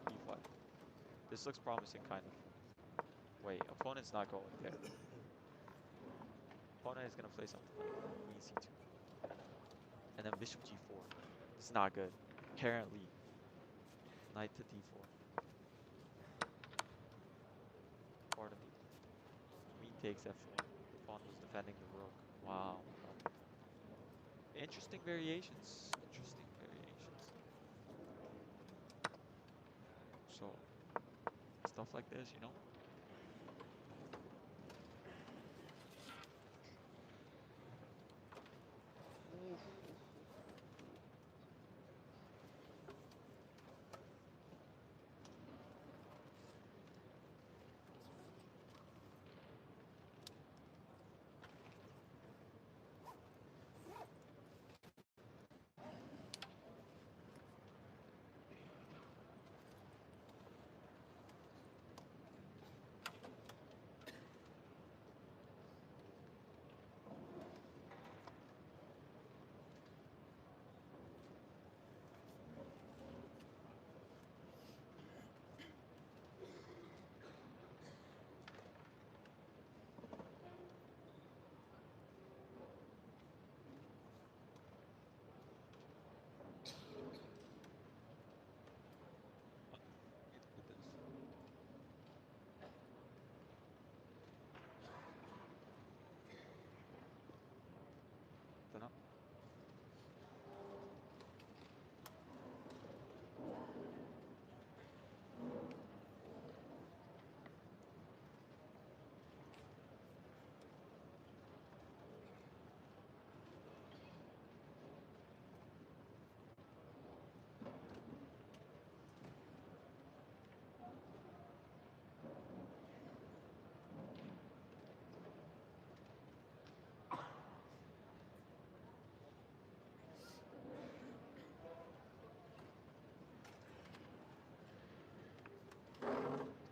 e5. This looks promising, kind of. Wait, opponent's not going there. Opponent is gonna play something like queen c2, and then bishop g4. It's not good. Apparently, knight to d4. Pardon me. Queen takes f4. The pawn was defending the rook. Wow. Interesting variations. Interesting variations. So, stuff like this, you know? Dunno.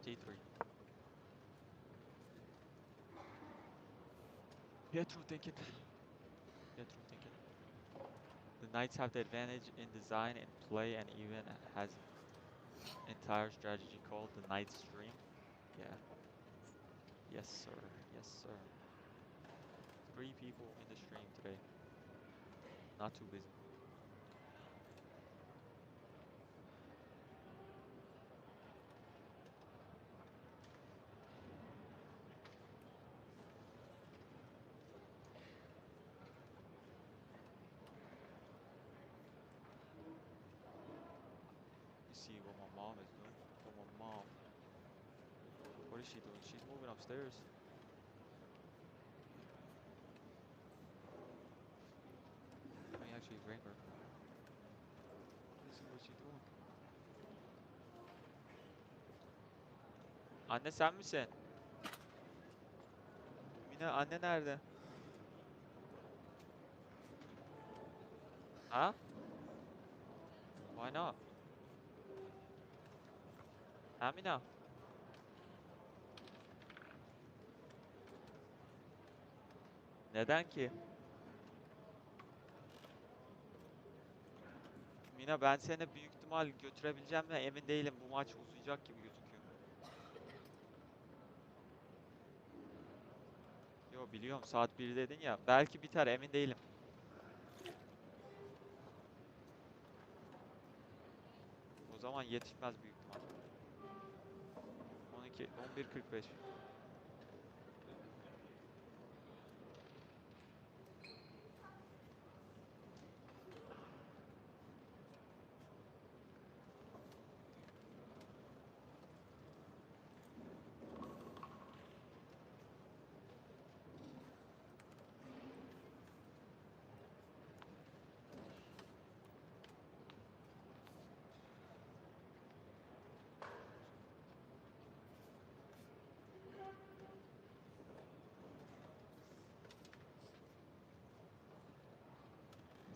d3. Pietro thinking. Pietro thinking. The knights have the advantage in design and play, and even has entire strategy called the Knight's Dream. Yeah. Yes, sir. Yes, sir. 3 people in the stream today. Not too busy. You see what my mom is doing. What my mom. What is she doing? She's moving upstairs. Let me actually bring her. Let's see what she's doing. Anne sen misin? Mine anne nerede? Huh? Why not? Amina. Neden ki? Mina ben seni büyük ihtimal götürebileceğim de emin değilim. Bu maç uzayacak gibi gözüküyor. Yo biliyorum saat 1 dedin ya. Belki biter emin değilim. O zaman yetişmez büyük ihtimal. 12, 11:45.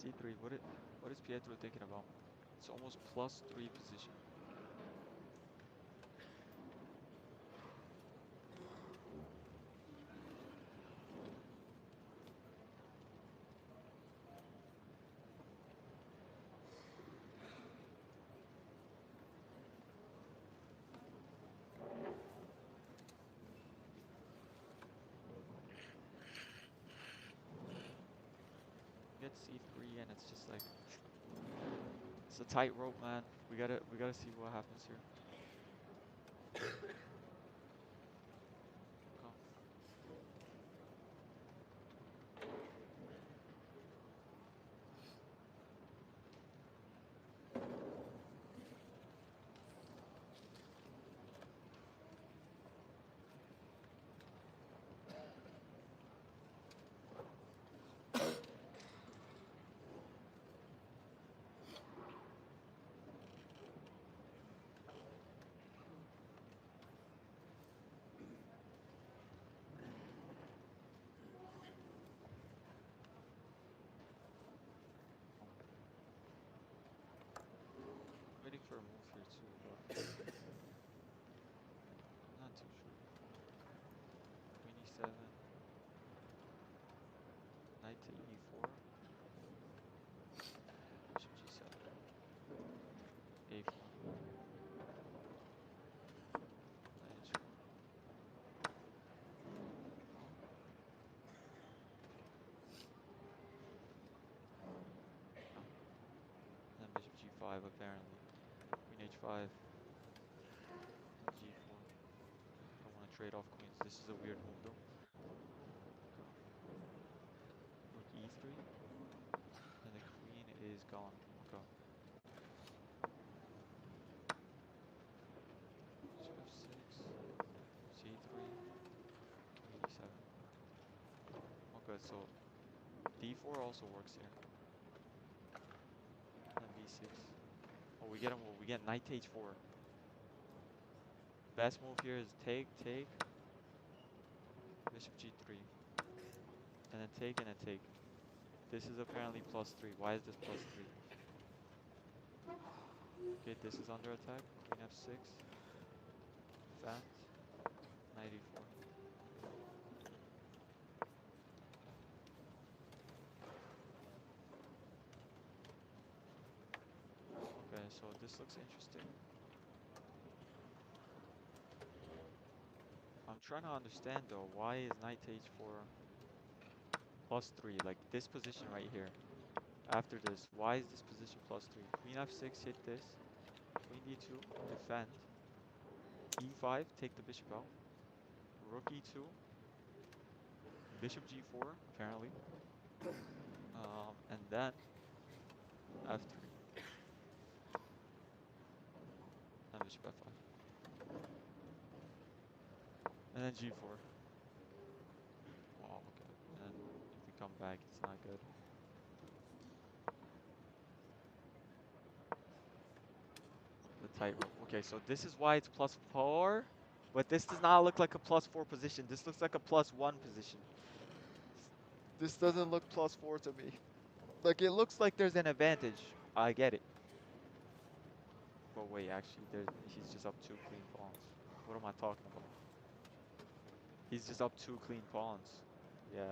C3, what is Pietro thinking about? It's almost +3 position. Get C3 and it's just like it's a tightrope, man. We gotta see what happens here. Come. Waiting for a move here too, but not too sure. Queen E7, knight to E4, bishop G7, A4, knight H4, and then bishop G5 apparently. Queen H5, G4. Don't want to trade off queens. This is a weird move though. Rook E3, and the queen is gone. Okay. Bishop F6, C3, Queen E7. Okay, so D4 also works here. And B6. Oh, we get knight to H4. Best move here is take, bishop G3, and then take and then take. This is apparently +3. Why is this +3? Okay, this is under attack. Queen F6, defend, knight E4. Okay, so this looks interesting. I'm trying to understand though, why is knight to H4 +3? Like this position right here. After this, why is this position +3? Queen F6 hit this. Queen D2, defend. E5, take the bishop out. Rook E2, bishop G4, apparently. And then F3, and bishop F5. And then G4. Wow, okay. And then if we come back, it's not good. The tightrope. Okay, so this is why it's +4. But this does not look like a +4 position. This looks like a +1 position. This doesn't look +4 to me. Like, it looks like there's an advantage. I get it. But wait, actually, he's just up 2 clean pawns. What am I talking about? He's just up 2 clean pawns. Yeah,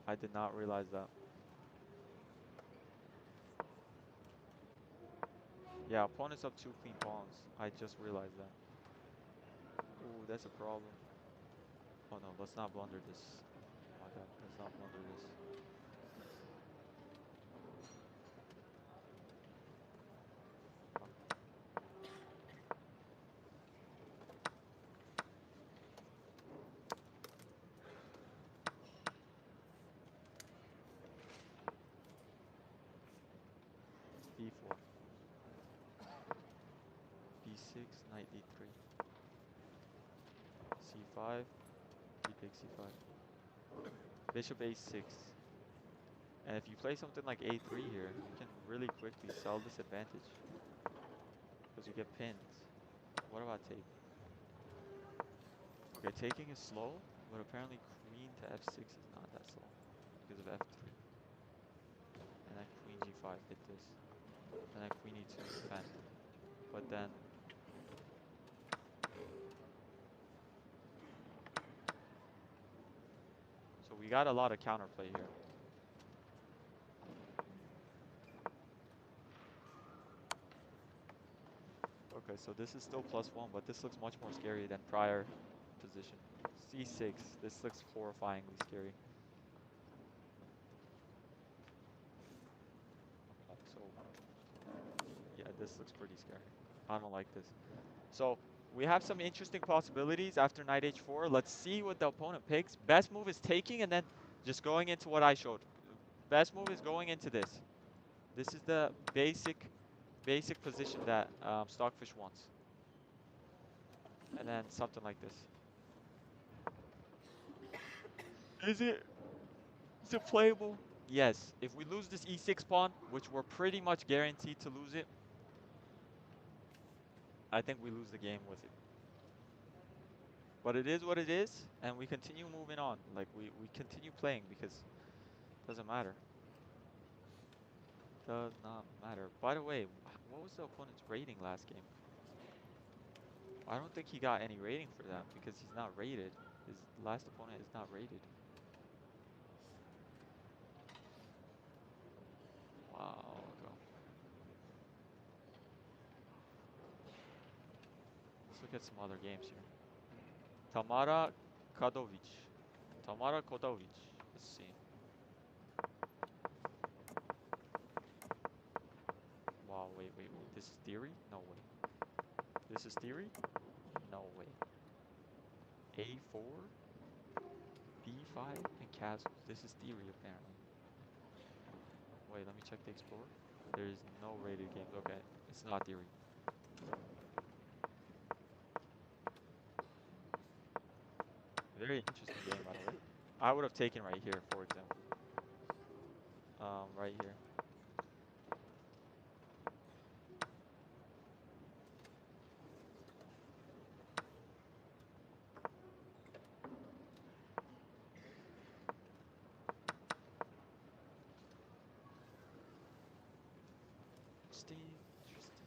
I did not realize that. Yeah, opponent's up 2 clean pawns. I just realized that. Ooh, that's a problem. Oh no, let's not blunder this. Oh my god, let's not blunder this. B4, B6, knight D3, C5, he takes C5, bishop A6. And if you play something like A3 here, you can really quickly sell this advantage because you get pins. What about take? Okay, taking is slow, but apparently queen to F6 is not that slow because of F3. And then queen G5 hit this. And then queen E2 defend. But then so we got a lot of counterplay here. Okay, so this is still +1, but this looks much more scary than prior position. C6, this looks horrifyingly scary. Okay, so yeah, this looks pretty scary. I don't like this. So we have some interesting possibilities after knight h4. Let's see what the opponent picks. Best move is taking and then just going into what I showed. Best move is going into this. This is the basic position that Stockfish wants. And then something like this. Is it Is it playable? Yes. If we lose this e6 pawn, which we're pretty much guaranteed to lose it, I think we lose the game with it. But it is what it is, and we continue moving on. Like, we continue playing because it doesn't matter. Does not matter. By the way, what was the opponent's rating last game? I don't think he got any rating for that because he's not rated. His last opponent is not rated. Wow. Okay. Let's look at some other games here. Tamara Kadovic. Tamara Kodovic. Let's see. Wow, wait. This is theory? No way. This is theory? No way. A4, B5, and castles. This is theory, apparently. Wait, let me check the Explorer. There is no rated games. Okay, it's not theory. Very interesting game, by the way. I would have taken right here, for example. Right here. Interesting, interesting.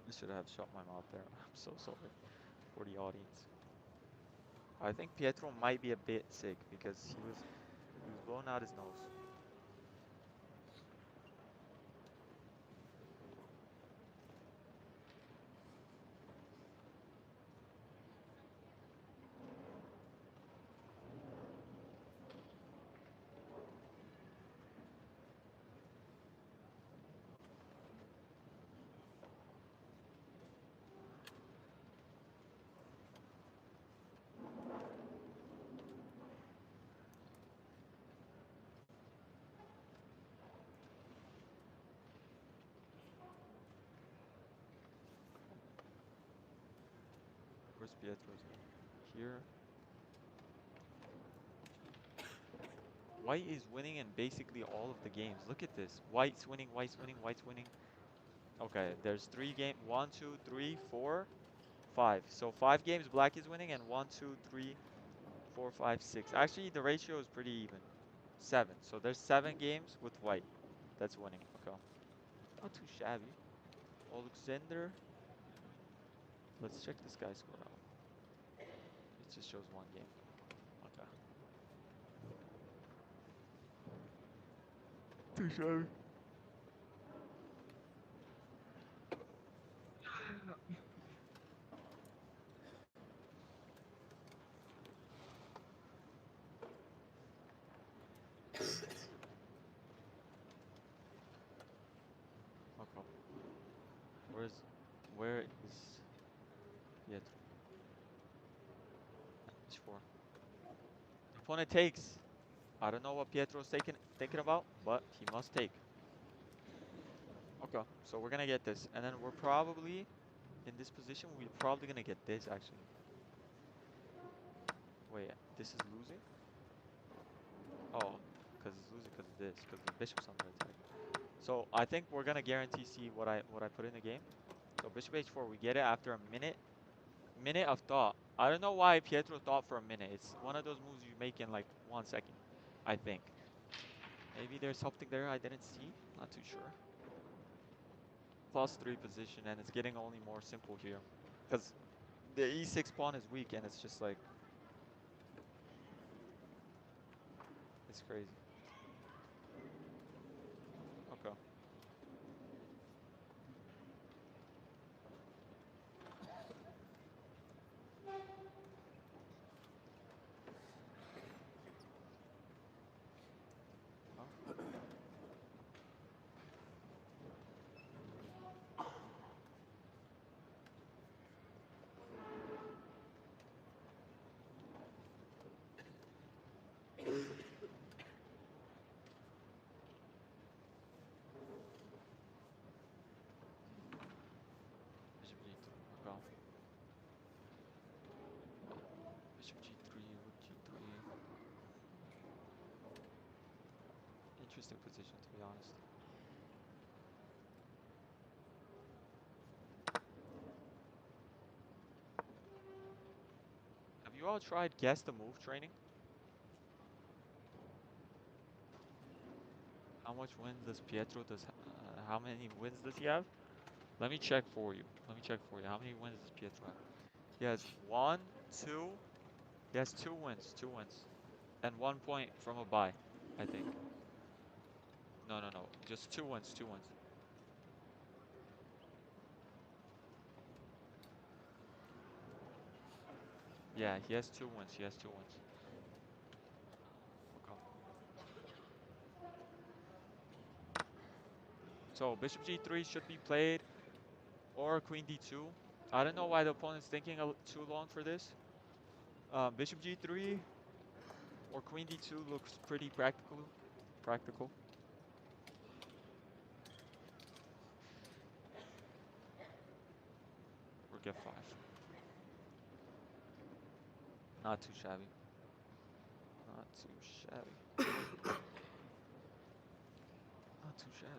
I should have shut my mouth there. I'm so sorry for the audience. I think Pietro might be a bit sick because he was blowing out his nose. Where's Pietro's game? Here. White is winning in basically all of the games. Look at this. White's winning, white's winning, white's winning. Okay, there's 3 games. 1, 2, 3, 4, 5. So 5 games black is winning, and 1, 2, 3, 4, 5, 6. Actually, the ratio is pretty even. 7. So there's 7 games with white that's winning. Okay. Not too shabby. Alexander. Let's check this guy's score out. It just shows 1 game. Okay. Too shabby. Okay. Where is Pietro? H4. Opponent takes. I don't know what Pietro's thinking about, but he must take. Okay, so we're gonna get this, and then we're probably in this position. We're probably gonna get this actually. Wait, this is losing? Oh, because it's losing because of this, because the bishop's under attack. So I think we're gonna guarantee see what I put in the game. So bishop h4, we get it after a minute of thought. I don't know why Pietro thought for a minute. It's one of those moves you make in like 1 second, I think. Maybe there's something there I didn't see. Not too sure. +3 position, and it's getting only more simple here, because the e6 pawn is weak, and it's just like it's crazy. Okay. Oh. Bishop g2. Okay. Bishop g3, rook g3. Interesting position, to be honest. Have you all tried guess the move training? How much wins does Pietro how many wins does he have? Let me check for you. Let me check for you. How many wins does Pietro have? He has 1, 2. He has 2 wins. 2 wins. And 1 point from a bye, I think. No, no, no. Just 2 wins. 2 wins. Yeah, he has 2 wins. He has 2 wins. Okay. So bishop g3 should be played, or queen d2. I don't know why the opponent's thinking too long for this. Bishop g3 or queen d2 looks pretty practical. Practical. Rook f5. Not too shabby. Not too shabby. Not too shabby.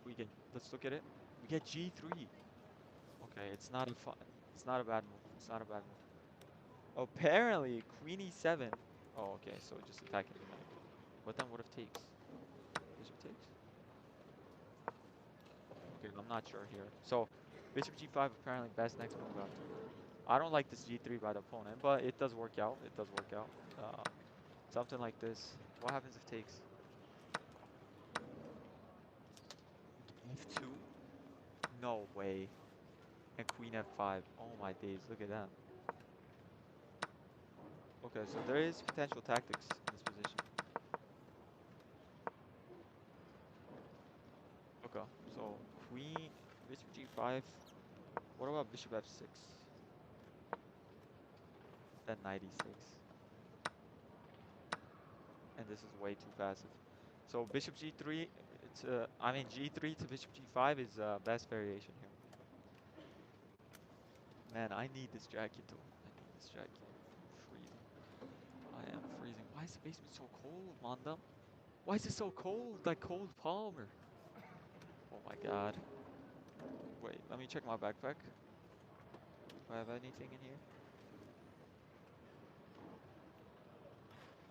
We get. Let's look at it. We get g3. Okay, it's not a bad move. It's not a bad move. Apparently, queen e7. Oh, okay, so just attacking the knight. But then what if takes? Bishop takes? Okay, I'm not sure here. So, bishop g5 apparently best next move after. I don't like this g3 by the opponent, but it does work out. It does work out. Something like this. What happens if takes? f2? No way. And queen f5. Oh my days, look at that. Okay, so there is potential tactics in this position. Okay, so queen, bishop g5. What about bishop f6? Then knight e6. and this is way too passive. So bishop g3 to, I mean g3 to bishop g5 is best variation here. Man, I need this jacket though. I need this jacket. I'm freezing. I am freezing. Why is the basement so cold, Mandam? Why is it so cold? Like cold Palmer. Oh my god. Wait, let me check my backpack. Do I have anything in here?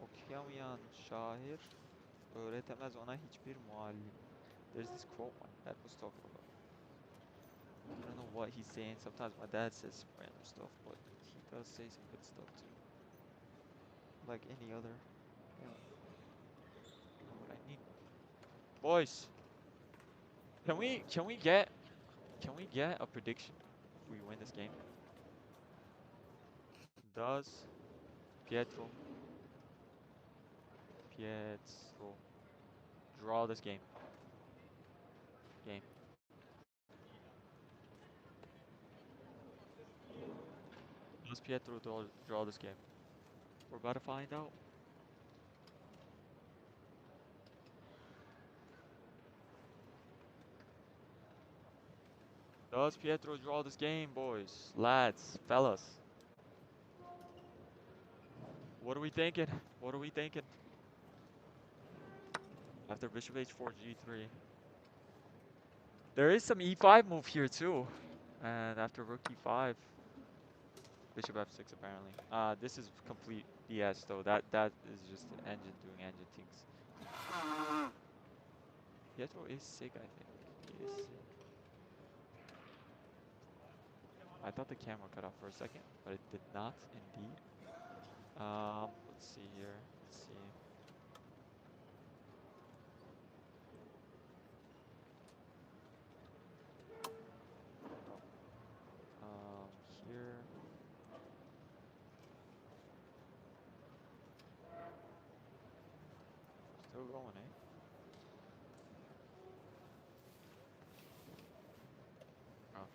Okuyamayan şair öğretemez ona hiçbir muallim. There's this quote my dad was talking about. I don't know what he's saying. Sometimes my dad says some random stuff, but he does say some good stuff too. Like any other. Yeah. What I need. Boys, can we get a prediction if we win this game? Does Pietro Pietro draw this game? Game. Does Pietro draw this game? We're about to find out. Does Pietro draw this game, boys, lads, fellas? What are we thinking? What are we thinking? After bishop h4 g3. There is some e5 move here too. And after rook e5, bishop f6 apparently. This is complete BS though. That is just the engine doing engine things. Pietro is sick, I think. He is sick. I thought the camera cut off for a second, but it did not indeed. Let's see here. Let's see. Here. Still going, eh? Oh.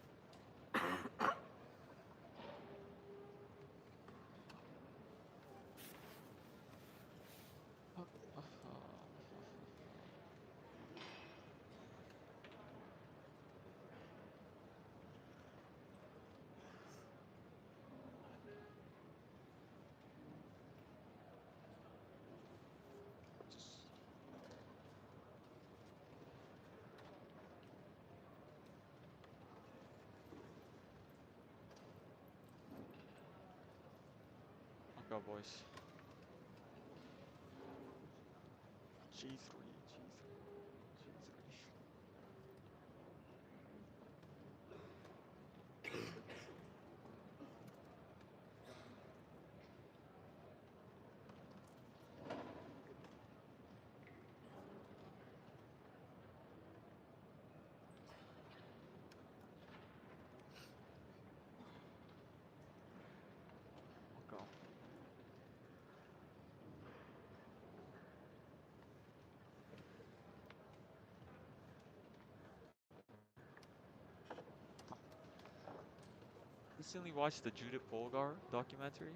Just go, boys. G3, G3, G3. Go. Recently watched the Judith Polgar documentary,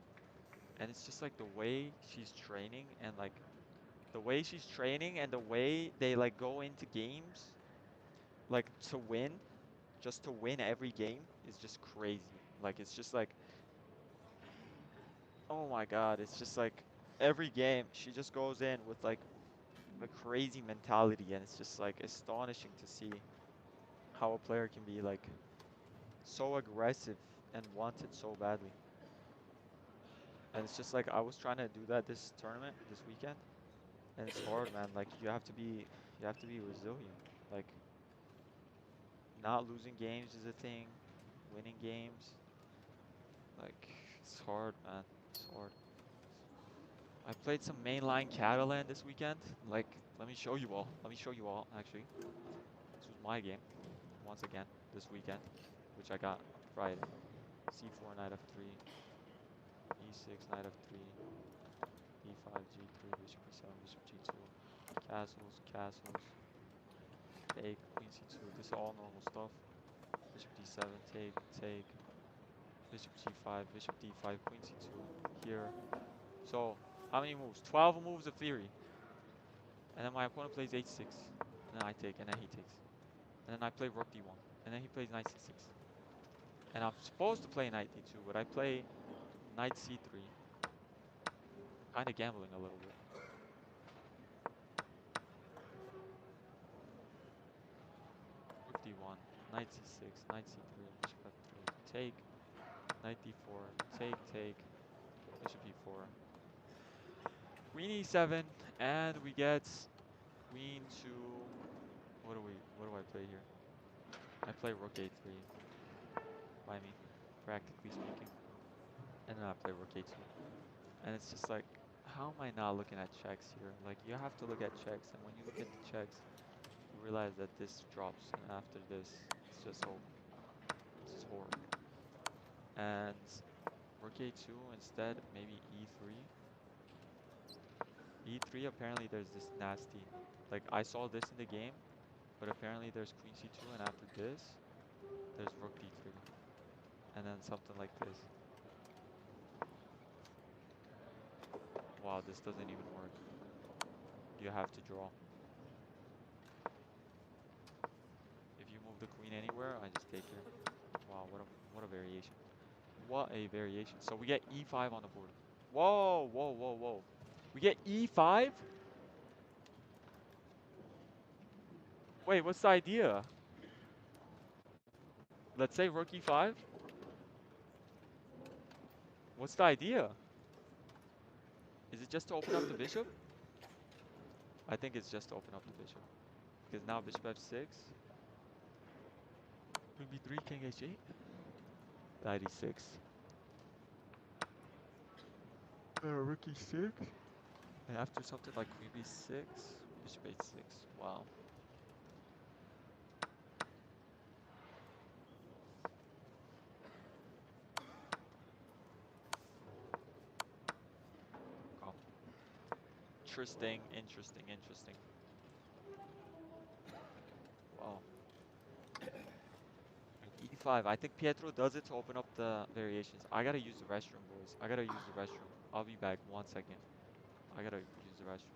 and it's just like the way she's training and like the way she's training and the way they like go into games like to win, just to win every game is just crazy. Like it's just like, oh my God, it's just like every game she just goes in with like a crazy mentality, and it's just like astonishing to see how a player can be like so aggressive and want it so badly. And it's just like I was trying to do that this tournament, this weekend, and it's hard, man. Like you have to be resilient. Like not losing games is a thing, winning games. Like it's hard, man. It's hard. I played some mainline Catalan this weekend. Like, let me show you all. Let me show you all, actually. This was my game, once again, this weekend, which I got Friday. C4, knight f3, e6, knight f3, e5, g3, bishop e7, bishop g2, castles, castles, take, queen c2. This is all normal stuff. Bishop d7, take, take, bishop g5, bishop d5, queen c2 here. So, how many moves? 12 moves of theory. And then my opponent plays h6. And then I take, and then he takes. And then I play rook d1. And then he plays knight c6. And I'm supposed to play knight d2, but I play knight c3. Kind of gambling a little bit. Rook d1, knight c6, knight c3, bishop f3, take, knight d4, take, bishop e4, queen e7, and we get queen to, what do I play here? I play rook a3, I mean, practically speaking, and then I play rook a2. And it's just like, how am I not looking at checks here? Like, you have to look at checks, and when you look at the checks, you realize that this drops, and after this, it's just over. It's just horrible. And rook a2 instead, maybe e3. e3, apparently there's this nasty, like, I saw this in the game, but apparently there's queen c2, and after this, there's rook d3. And then something like this. Wow, this doesn't even work. You have to draw. If you move the queen anywhere, I just take here. Wow, what a variation. What a variation. So we get e5 on the board. Whoa, whoa, whoa, whoa. We get e5? Wait, what's the idea? Let's say rook e5? What's the idea? Is it just to open up the bishop? I think it's just to open up the bishop. Because now bishop f6. Queen b3, king h8. Knight e6. Rook e6. And after something like queen b6, bishop h6. Wow. Oh. Interesting, interesting, interesting. Wow. E5. I think Pietro does it to open up the variations. I gotta use the restroom, boys. I gotta use the restroom. I'll be back 1 second. I gotta use the restroom.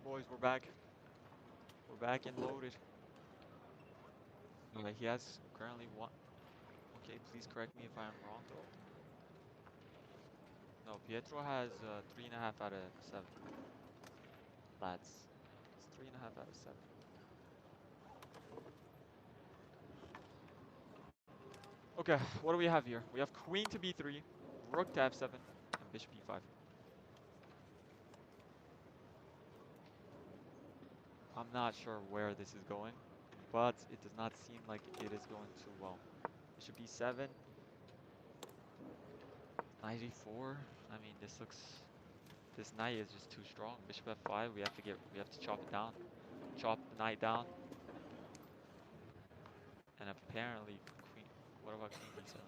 Boys, we're back. We're back and loaded. He has currently one. Okay, please correct me if I am wrong though. No, Pietro has 3.5 out of 7. Lads, it's 3.5 out of 7. Okay, what do we have here? We have queen to b3, rook to f7, and bishop e5. I'm not sure where this is going, but it does not seem like it is going too well. Bishop e7, knight e4. I mean, this knight is just too strong. Bishop f5. We have to chop it down, chop the knight down, and apparently queen. What about queen b7?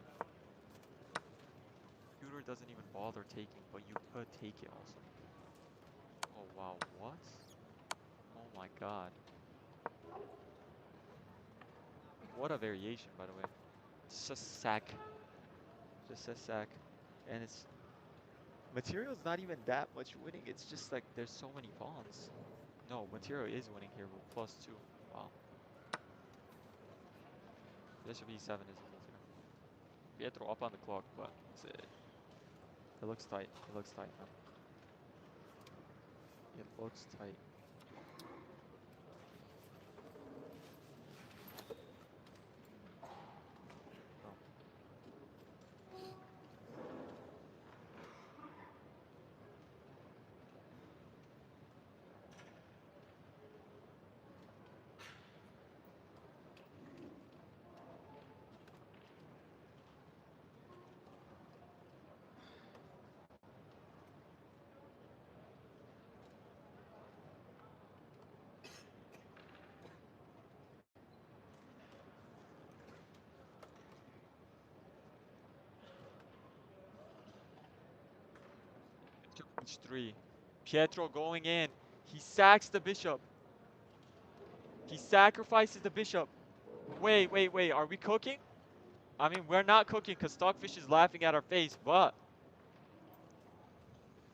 Computer doesn't even bother taking, but you could take it also. Oh wow, what? Oh my god. What a variation, by the way. It's just sack. Just a sack. And it's material's not even that much winning. It's just like there's so many pawns. No, material is winning here with +2. Wow. Bishop e7 is equal here. Pietro up on the clock, but it looks tight. It looks tight, man. It looks tight. Oh. Bishop h3. Pietro going in. He sacks the bishop. He sacrifices the bishop. Wait, wait, wait. Are we cooking? I mean, we're not cooking because Stockfish is laughing at our face, but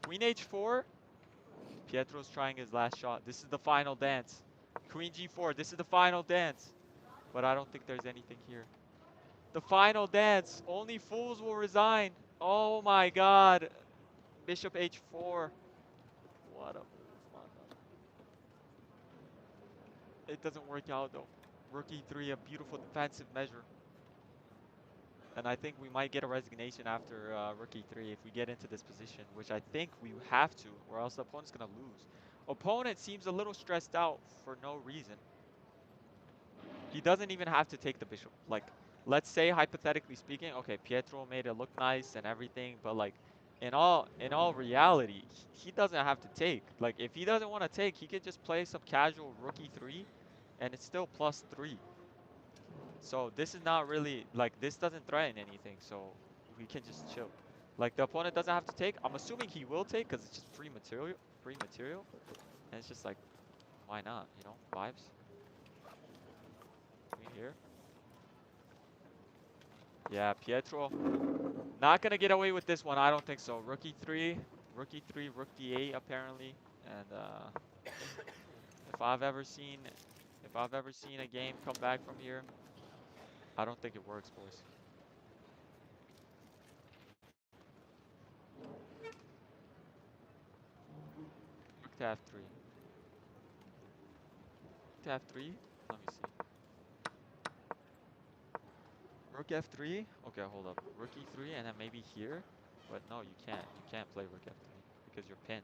queen h4. Pietro's trying his last shot. This is the final dance. Queen g4. This is the final dance. But I don't think there's anything here. The final dance. Only fools will resign. Oh my god. Bishop h4. What a move, man. It doesn't work out though. Rook e3, a beautiful defensive measure. And I think we might get a resignation after rook e3 if we get into this position, which I think we have to, or else the opponent's going to lose. Opponent seems a little stressed out for no reason. He doesn't even have to take the bishop. Like, let's say hypothetically speaking, okay, Pietro made it look nice and everything, but like in all reality, he doesn't have to take. Like, if he doesn't want to take, he could just play some casual rook e3 and it's still +3. So this is not really, like, this doesn't threaten anything, so we can just chill. Like, the opponent doesn't have to take. I'm assuming he will take because it's just free material. And it's just like, why not, you know, vibes. Queen here. Yeah, Pietro. Not going to get away with this one, I don't think so. Rook e3, rook e3, rook d8 apparently. And if I've ever seen a game come back from here, I don't think it works, boys. Rook to f3. To f3? Let me see. Rook f3? Okay, hold up. Rook e3 and then maybe here? But no, you can't. You can't play rook f3 because you're pinned.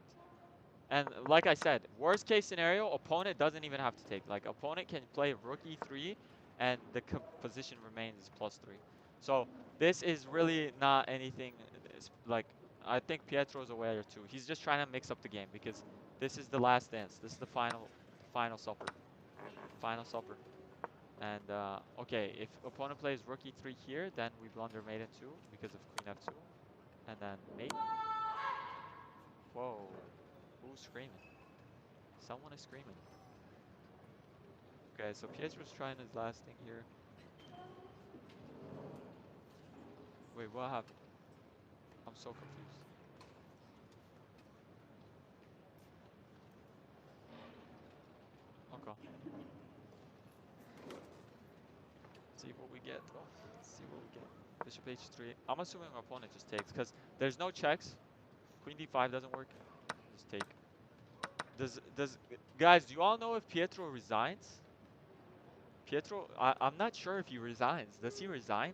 And like I said, worst case scenario, opponent doesn't even have to take. Like, opponent can play rook e3 and the position remains +3. So this is really not anything, like, I think Pietro's aware too. He's just trying to mix up the game because this is the last dance. This is the final supper. Final supper. And okay, if opponent plays rook e3 here, then we blunder mate in 2 because of queen f2. And then mate. Whoa. Who's screaming? Someone is screaming. Okay, so Pietro's trying his last thing here. Wait, what happened? I'm so confused. go. See what we get, though. Let's see what we get. Bishop h3. I'm assuming our opponent just takes, because there's no checks. Queen d5 doesn't work. Just take. Guys, do you all know if Pietro resigns? Pietro, I'm not sure if he resigns. Does he resign?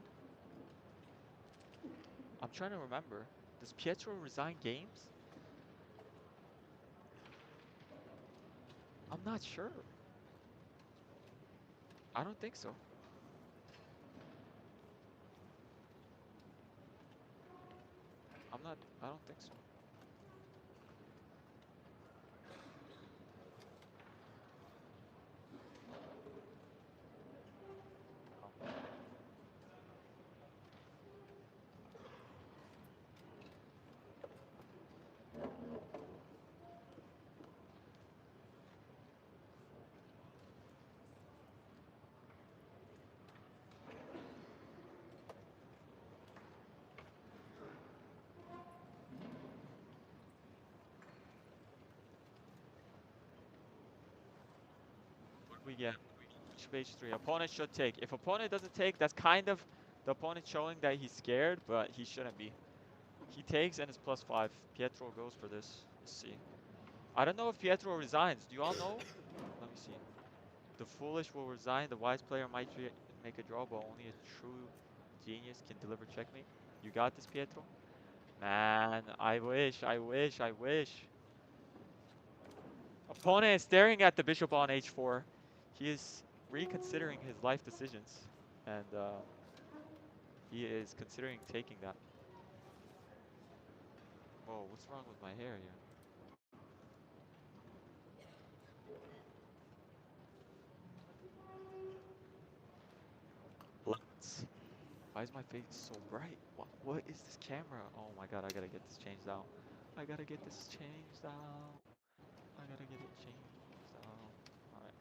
I'm trying to remember. Does Pietro resign games? I'm not sure. I don't think so. I don't think so. What do we get? We get bishop h3. Opponent should take. If opponent doesn't take, that's kind of the opponent showing that he's scared, but he shouldn't be. He takes and it's +5. Pietro goes for this. Let's see. I don't know if Pietro resigns. Do you all know? Let me see. The foolish will resign. The wise player might make a draw, but only a true genius can deliver checkmate. You got this, Pietro? Man, I wish, I wish, I wish. Opponent is staring at the bishop on h4. He is reconsidering his life decisions, and he is considering taking that. Whoa, what's wrong with my hair here? Let's. Why is my face so bright? What is this camera? Oh my god, I gotta get this changed out. I gotta get this changed out. I gotta get it changed out. Alright.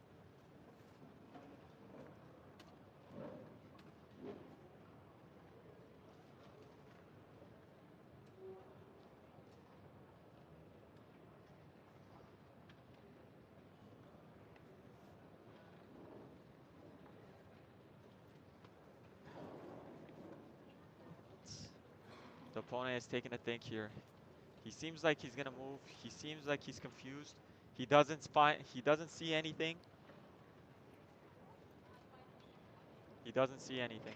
The opponent is taking a think here. He seems like he's gonna move. He seems like he's confused. He doesn't see anything. He doesn't see anything.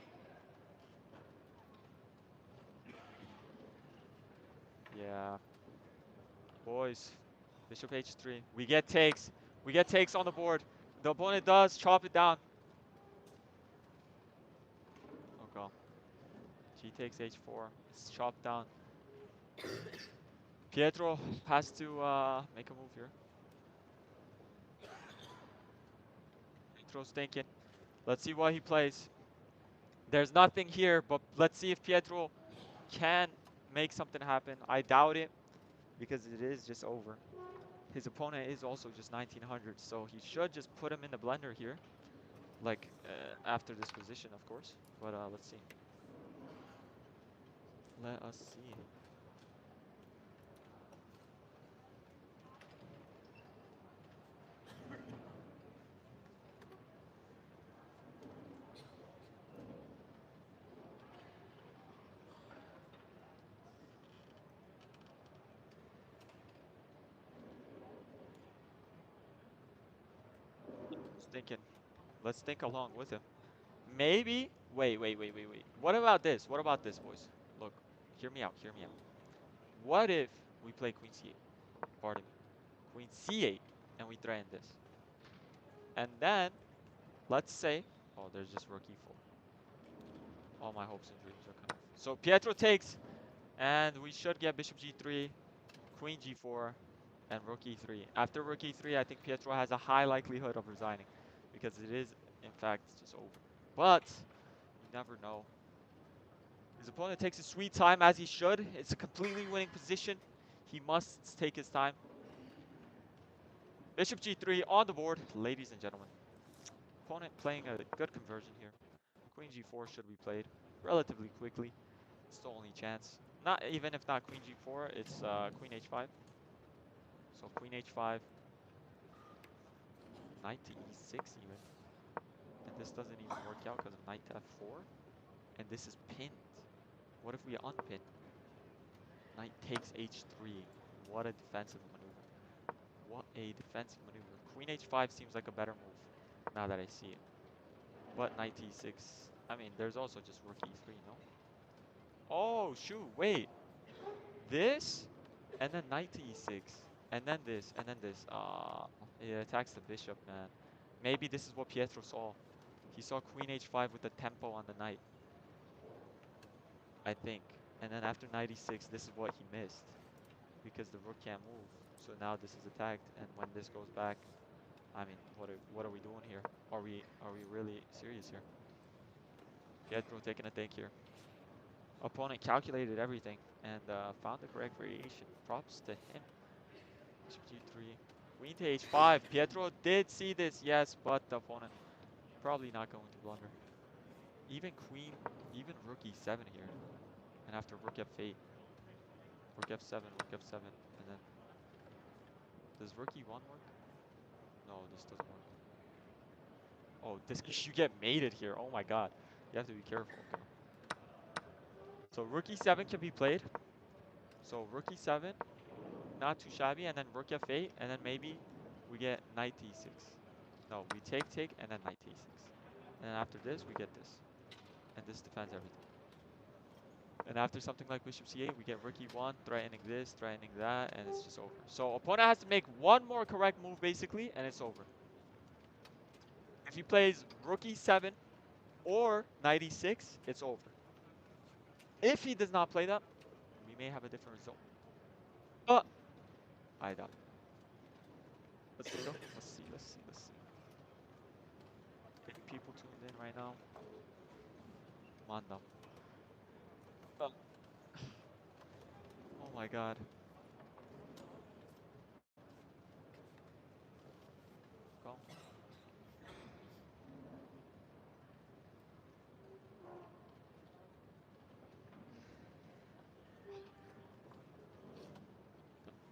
Yeah. Boys. Bishop h3. We get takes. We get takes on the board. The opponent does chop it down. Okay. G takes h4. It's chopped down. Pietro has to make a move here. Pietro's thinking. Let's see what he plays. There's nothing here, but let's see if Pietro can make something happen. I doubt it, because it is just over. His opponent is also just 1900, so he should just put him in the blender here. Like, after this position, of course. But let's see. Let us see. Just thinking. Let's think along with him. Maybe. Wait. What about this? What about this, boys? Look, hear me out. Hear me out. What if we play Queen C8? Pardon me. Queen C8, and we threaten this. And then, let's say, oh, there's just rook e4. All my hopes and dreams are cut off. So Pietro takes, and we should get bishop g3, queen g4, and rook e3. After rook e3, I think Pietro has a high likelihood of resigning, because it is, in fact, just over. But you never know. His opponent takes his sweet time, as he should. It's a completely winning position. He must take his time. Bishop g3 on the board, ladies and gentlemen. Opponent playing a good conversion here. Queen g4 should be played relatively quickly. It's the only chance. Not even if not queen g4, it's queen h5. So queen h5. knight to e6 even. And this doesn't even work out because of knight to f4. And this is pinned. What if we unpin? Knight takes h3. What a defensive maneuver. What a defensive maneuver. Queen h5 seems like a better move now that I see it. But knight e6. I mean, there's also just rook e3, no? Oh, shoot, wait. This? And then knight to e6. And then this, and then this. It attacks the bishop, man. Maybe this is what Pietro saw. He saw queen h5 with the tempo on the knight, I think. And then after knight e6, this is what he missed. Because the rook can't move. So now this is attacked, and when this goes back, I mean, what are we doing here? Are we really serious here? Pietro taking a think here. Opponent calculated everything and found the correct variation. Props to him. Bishop g3. Queen to h5. Pietro did see this, yes, but the opponent probably not going to blunder. Even queen, even rook e7 here. And after rook f8, rook f7, rook f7, and then does rook e1 work? No, this doesn't work. Oh, this you get mated here. Oh my god. You have to be careful. Okay. So rook e7 can be played. So rook e7, not too shabby, and then rook f8, and then maybe we get knight e6. No, we take, and then knight e6. And then after this, we get this. And this defends everything. And after something like bishop c8, we get rook e1, threatening this, threatening that, and it's just over. So opponent has to make one more correct move, basically, and it's over. If he plays rook e7 or knight e6, it's over. If he does not play that, we may have a different result. But I doubt it. Let's see though. Let's see. Getting people tuned in right now. Manda. Oh. Oh my god. Go.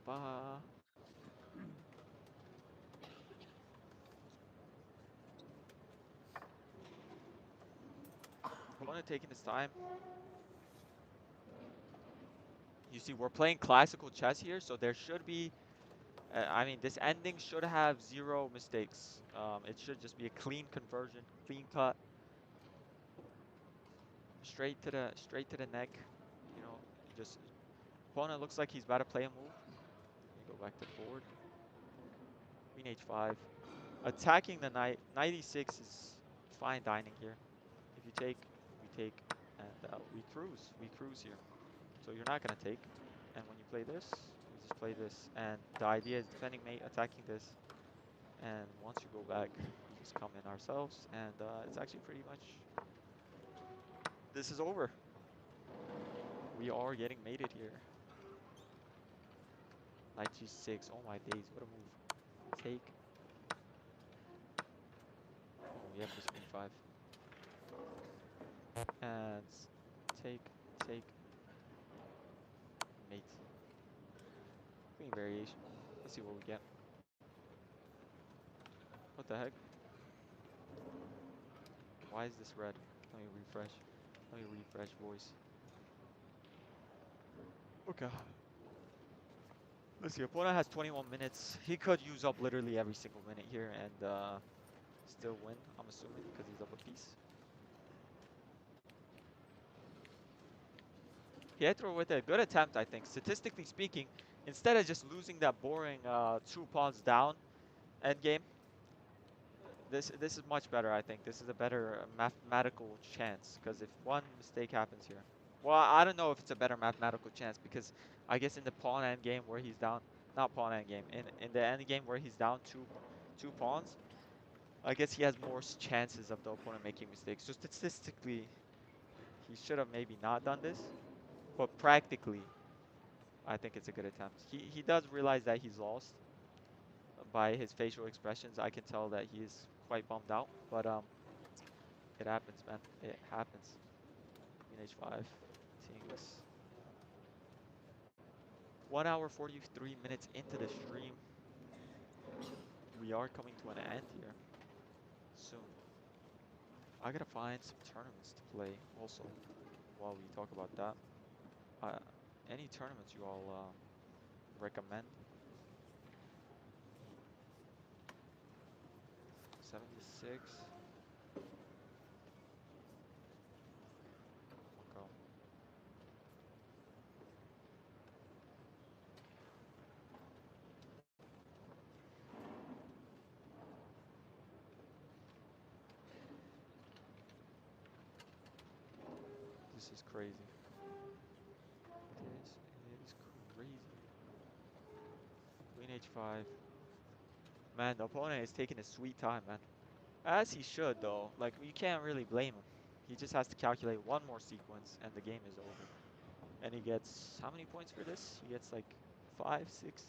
Ba. Opponent taking his time. You see, we're playing classical chess here, so there should be. I mean, this ending should have zero mistakes. It should just be a clean conversion, clean cut, straight to the neck. You know, just opponent looks like he's about to play a move. Let me go back to the board. Queen h5. Attacking the knight. Knight e6 is fine dining here. If you take, we take, and we cruise. We cruise here. So you're not going to take. And when you play this, we just play this. And the idea is defending mate, attacking this. And once you go back, we just come in ourselves. And it's actually pretty much, this is over. We are getting mated here. Knight g6. Oh my days, what a move. Take. Oh, we have bishop e5. And take, mate. Queen variation. Let's see what we get. What the heck? Why is this red? Let me refresh. Let me refresh voice. Okay. Let's see. Opponent has 21 minutes. He could use up literally every single minute here and still win, I'm assuming, because he's up a piece. Pietro with a good attempt, I think. Statistically speaking, instead of just losing that boring 2 pawns down endgame, this is much better, I think. This is a better mathematical chance, because if one mistake happens here, well, I don't know if it's a better mathematical chance, because I guess in the pawn endgame where he's down, not pawn endgame, in the endgame where he's down two pawns, I guess he has more chances of the opponent making mistakes. So statistically, he should have maybe not done this, but practically, I think it's a good attempt. He does realize that he's lost by his facial expressions. I can tell that he is quite bummed out, but it happens, man. It happens. Queen h5, seeing this. 1 hour 43 minutes into the stream. We we are coming to an end here soon. I gotta find some tournaments to play also while we talk about that. Uh, any tournaments you all recommend? 76. Okay. This is crazy. This is crazy. Queen h5. Man, the opponent is taking his sweet time, man. As he should, though. Like, you can't really blame him. He just has to calculate one more sequence, and the game is over. And he gets how many points for this? He gets like 5, 6.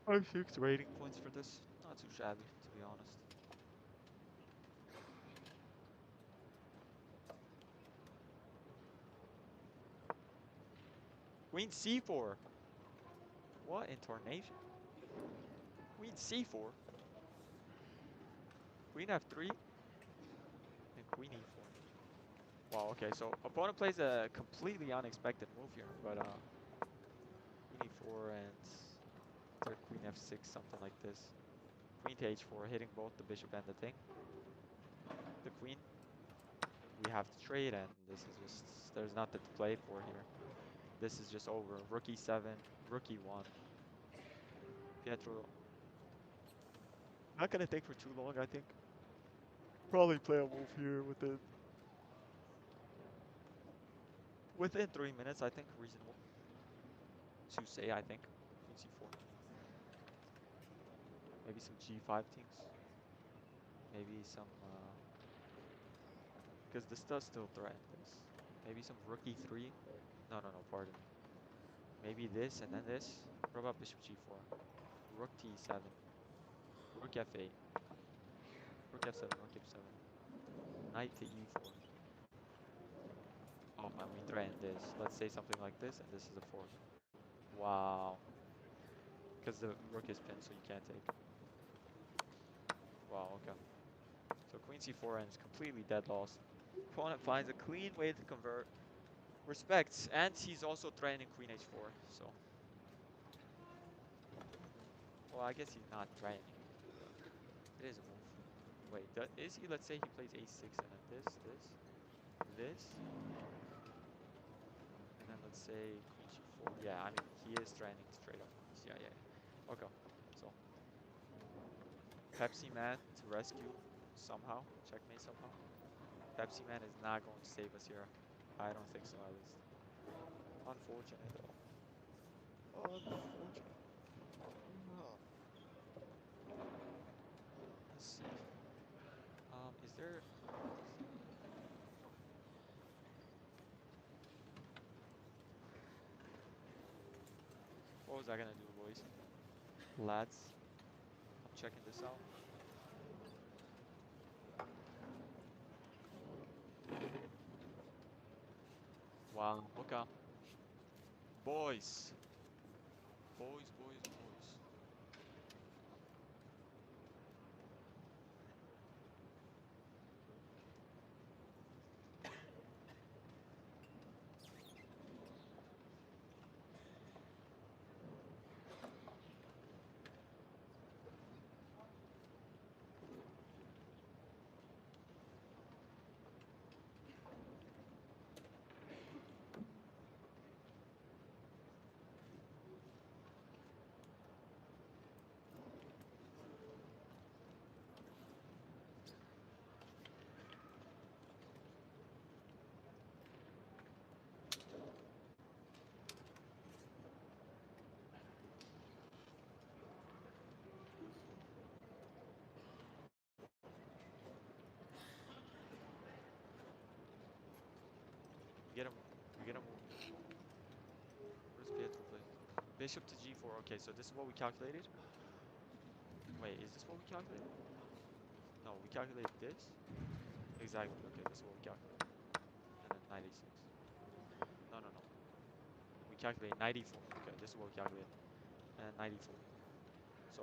5, 6 rating points for this. Not too shabby, to be honest. Queen c4. What in tarnation? Queen c4. Queen f3. And queen e4. Wow, okay, so opponent plays a completely unexpected move here, but queen e4 and third queen f6, something like this. Queen to h4, hitting both the bishop and the thing. The queen. We have to trade, and this is just, there's nothing to play for here. This is just over. Rook e7, rook e1. Pietro. Not gonna take for too long, I think. Probably play a move here within 3 minutes, I think. Reasonable to say, I think. Queen c4. Maybe some g5 things. Maybe some, because this does still threaten this. Maybe some rook e3. No, no, no, pardon me. Maybe this and then this. What about bishop g4? Rook to e7. Rook f8. Rook f7, rook f7. Knight to e4. Oh man, we threaten this. Let's say something like this, and this is a fork. Wow. Because the rook is pinned, so you can't take. Wow, okay. So queen c4 ends completely dead loss. Opponent finds a clean way to convert. Respects, and he's also threatening queen h4, so. Well, I guess he's not threatening. It is a move. Wait, is he? Let's say he plays a6 and then this, and then let's say queen g4. Yeah, I mean, he is threatening straight up queens. Yeah, yeah, yeah. Okay, so Pepsi Man to rescue somehow. Checkmate somehow. Pepsi Man is not going to save us here. I don't think so, at least. Unfortunate, though. Unfortunate. Oh. Let's see. Is there... What was I gonna do, boys? Lads, I'm checking this out. Wow, okay. Boys. Boys, boys, boys. We get a move. Where's Pietro play? Bishop to g4. Okay, so this is what we calculated. Wait, is this what we calculated? No, we calculated this. Exactly. Okay, this is what we calculated. And then 96. No, no, no. We calculated 94. Okay, this is what we calculated. and 94. So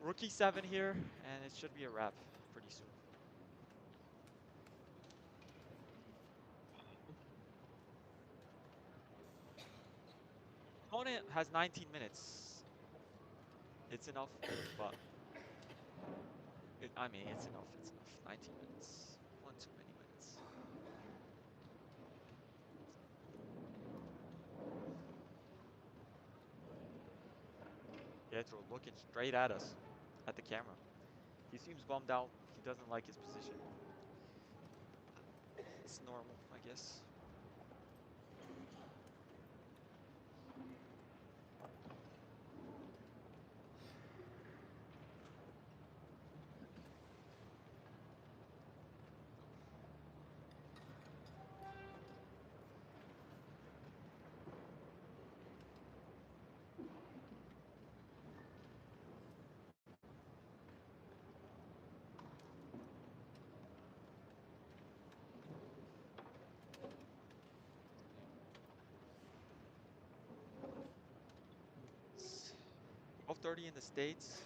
rookie 7 here, and it should be a wrap pretty soon. Opponent has 19 minutes. It's enough, but I mean, it's enough. It's enough. 19 minutes. One too many minutes. Pietro looking straight at us, at the camera. He seems bummed out. He doesn't like his position. It's normal, I guess. It's 12:30 in the States.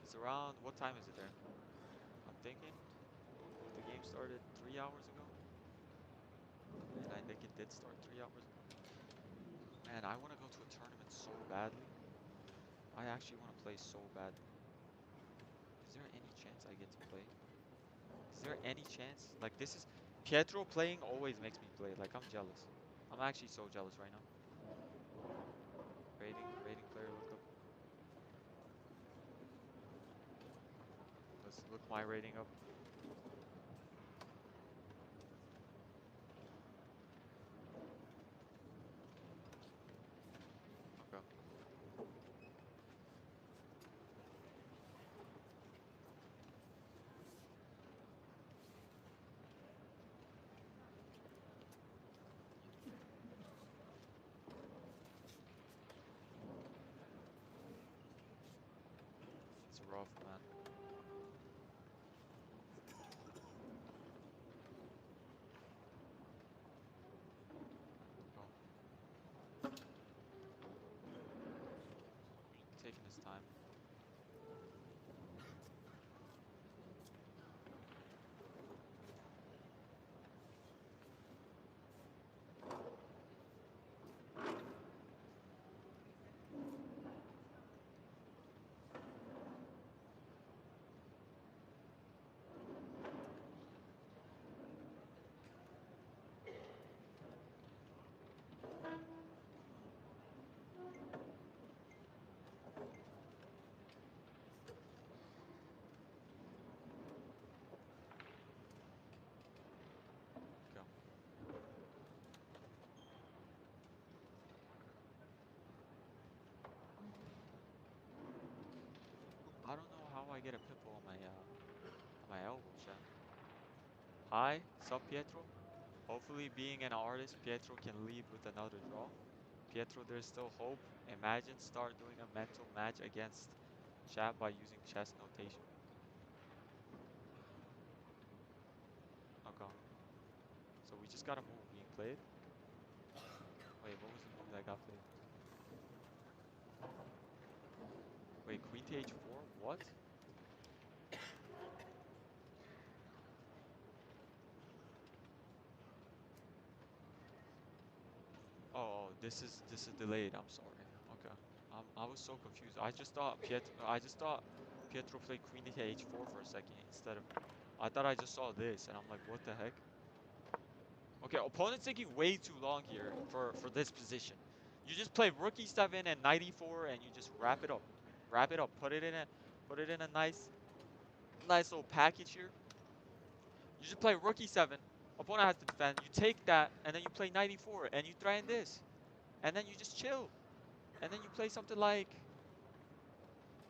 It's around, what time is it there? I'm thinking the game started 3 hours ago. And I think it did start 3 hours ago. Man, I want to go to a tournament so badly. I actually want to play so badly. Is there any chance I get to play? Is there any chance? Like, this is... Pietro playing always makes me play. Like, I'm jealous. I'm actually so jealous right now. Rating player lookup. Let's look my rating up. Okay. It's rough, man. Oh, taking his time. Go. I don't know how I get a pimple on my elbow, chat. Hi, sup, Pietro? Hopefully, being an artist, Pietro can lead with another draw. Pietro, there's still hope. Imagine start doing a mental match against chat by using chess notation. Okay. So we just got a move being played. Wait, what was the move that got played? Wait, queen to h4? What? Oh, this is delayed. I'm sorry. Okay. I was so confused. I just thought Pietro played queen to h4 for a second instead of. I thought I just saw this, and I'm like, what the heck? Okay, opponent's taking way too long here for this position. You just play rook e7 and knight e4, and you just wrap it up. Wrap it up. Put it in a nice little package here. You just play rook e7. Opponent has to defend. You take that, and then you play knight e4, and you threaten this, and then you just chill. And then you play something like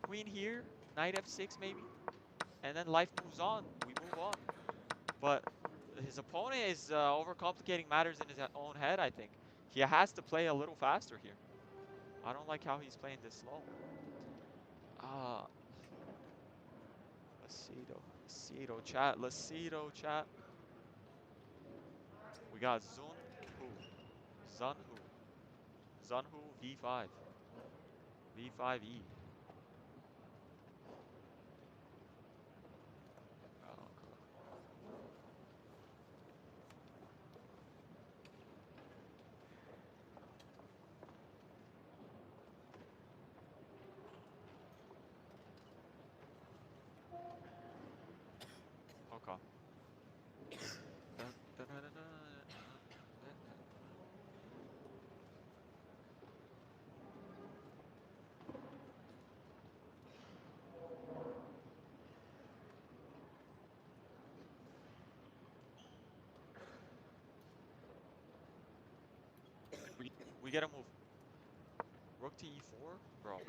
queen here, knight f6 maybe, and then life moves on. We move on. But his opponent is overcomplicating matters in his own head, I think. He has to play a little faster here. I don't like how he's playing this slow. Ah, Lacido chat, Lacido chat. We got Zunhu, Zunhu v5. B5E. Oh, God. Okay. Dun, dun, dun, dun, dun, dun, dun. We, we get a move. Rook to E4? Bro,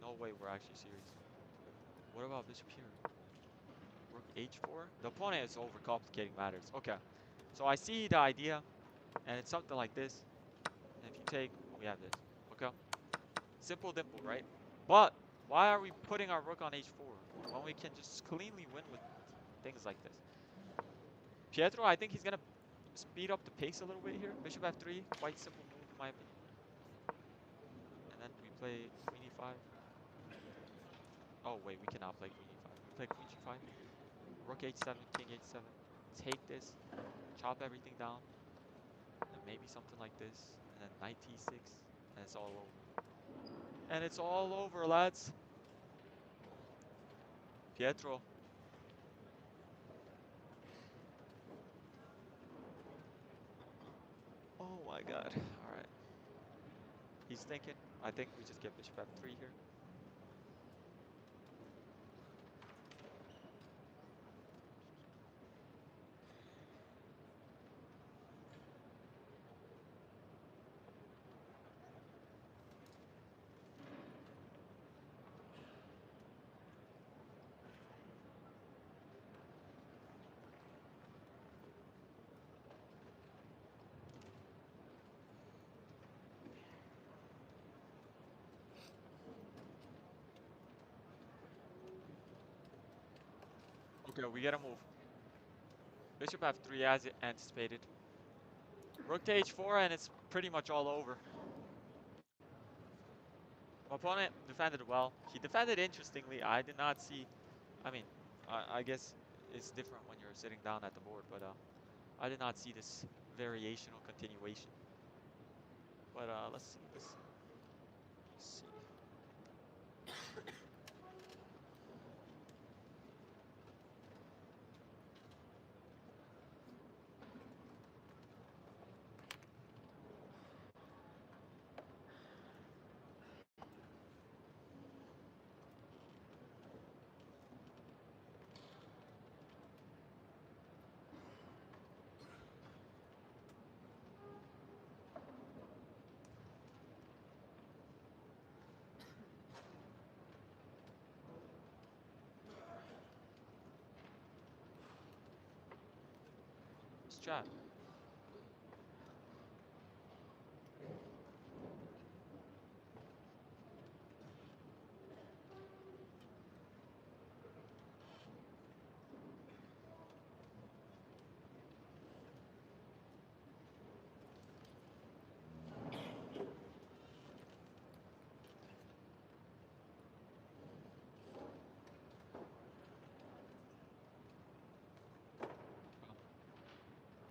no way we're actually serious. What about bishop here? Rook H4? The opponent is overcomplicating matters. Okay. So I see the idea, and it's something like this. And if you take, we have this. Okay. Simple dimple, right? But why are we putting our rook on H4 when we can just cleanly win with things like this? Pietro, I think he's gonna speed up the pace a little bit here. Bishop F3, quite simple move in my opinion. And then we play Queen E5. Oh wait, we cannot play Queen E5. We play Queen G5. Rook H7, King H7. Take this, chop everything down, and maybe something like this, and then Knight T6, and it's all over. And it's all over, lads. Pietro. Oh my God. All right. He's thinking. I think we just get bishop F3 here. Okay, we get a move. Bishop F3 as anticipated. Rook to H4 and it's pretty much all over. My opponent defended well. He defended interestingly. I did not see. I mean, I guess it's different when you're sitting down at the board, but I did not see this variational continuation. But let's see. Let's see. Let's chat.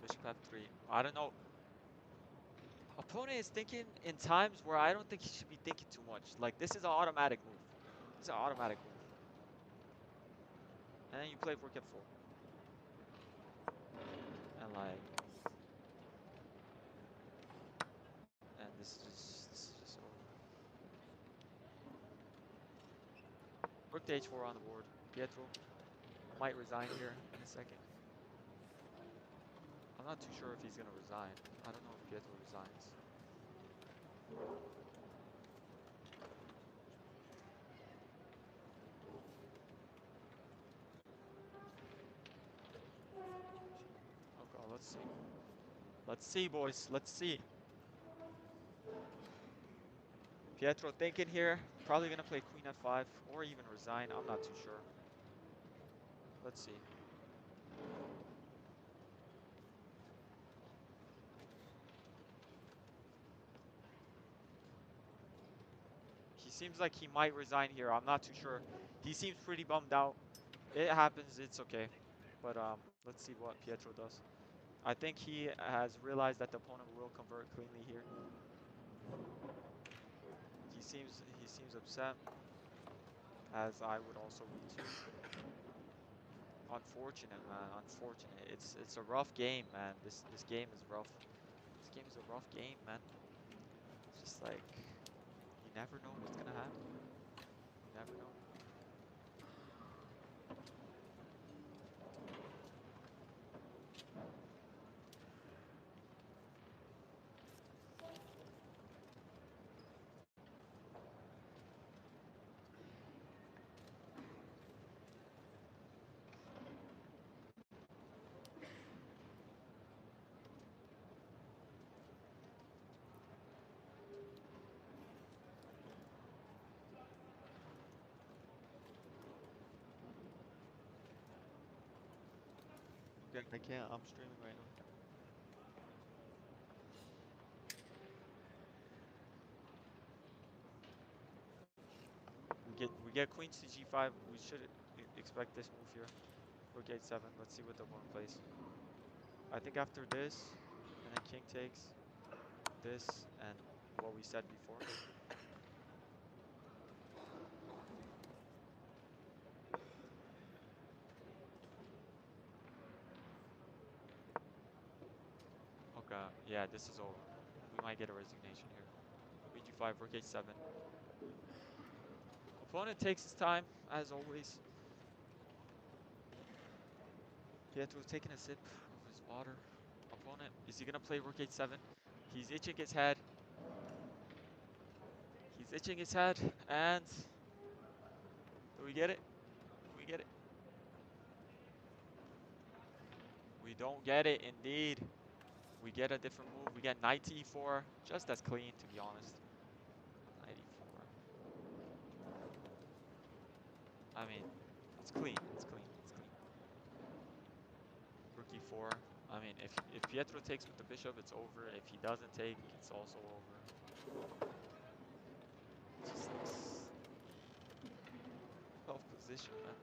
Bishop F3. I don't know. Opponent is thinking in times where I don't think he should be thinking too much. Like this is an automatic move. It's an automatic move. And then you play rook F4. And like, and this is just over. Rook to H4 on the board. Pietro might resign here in a second. I'm not too sure if he's gonna resign. I don't know if Pietro resigns. Okay, let's see. Let's see, boys. Let's see. Pietro thinking here. Probably gonna play Queen F5 or even resign. I'm not too sure. Let's see. seems like he might resign here. I'm not too sure. He seems pretty bummed out. It happens. It's okay. But let's see what Pietro does. I think he has realized that the opponent will convert cleanly here. He seems upset, as I would also be too. Unfortunate, man. Unfortunate. It's a rough game, man. This game is rough. This game is a rough game, man. It's just like you never know what's gonna happen. You never know. Okay, I can't. I'm streaming right now. We get queen to g5. We should expect this move here. Rook h7. Let's see what the opponent plays. I think after this, and then king takes this, and what we said before. Okay, yeah, this is over. We might get a resignation here. Queen g5, rook h7. Opponent takes his time, as always. Pietro's taking a sip of his water. Opponent, is he gonna play rook h7? He's itching his head. He's itching his head, and do we get it? Do we get it? We don't get it, indeed. We get a different move. We get knight to e4, just as clean, to be honest. Knight e4. I mean, it's clean. It's clean. It's clean. Rook e4. I mean, if Pietro takes with the bishop, it's over. If he doesn't take, it's also over. Just tough position, man.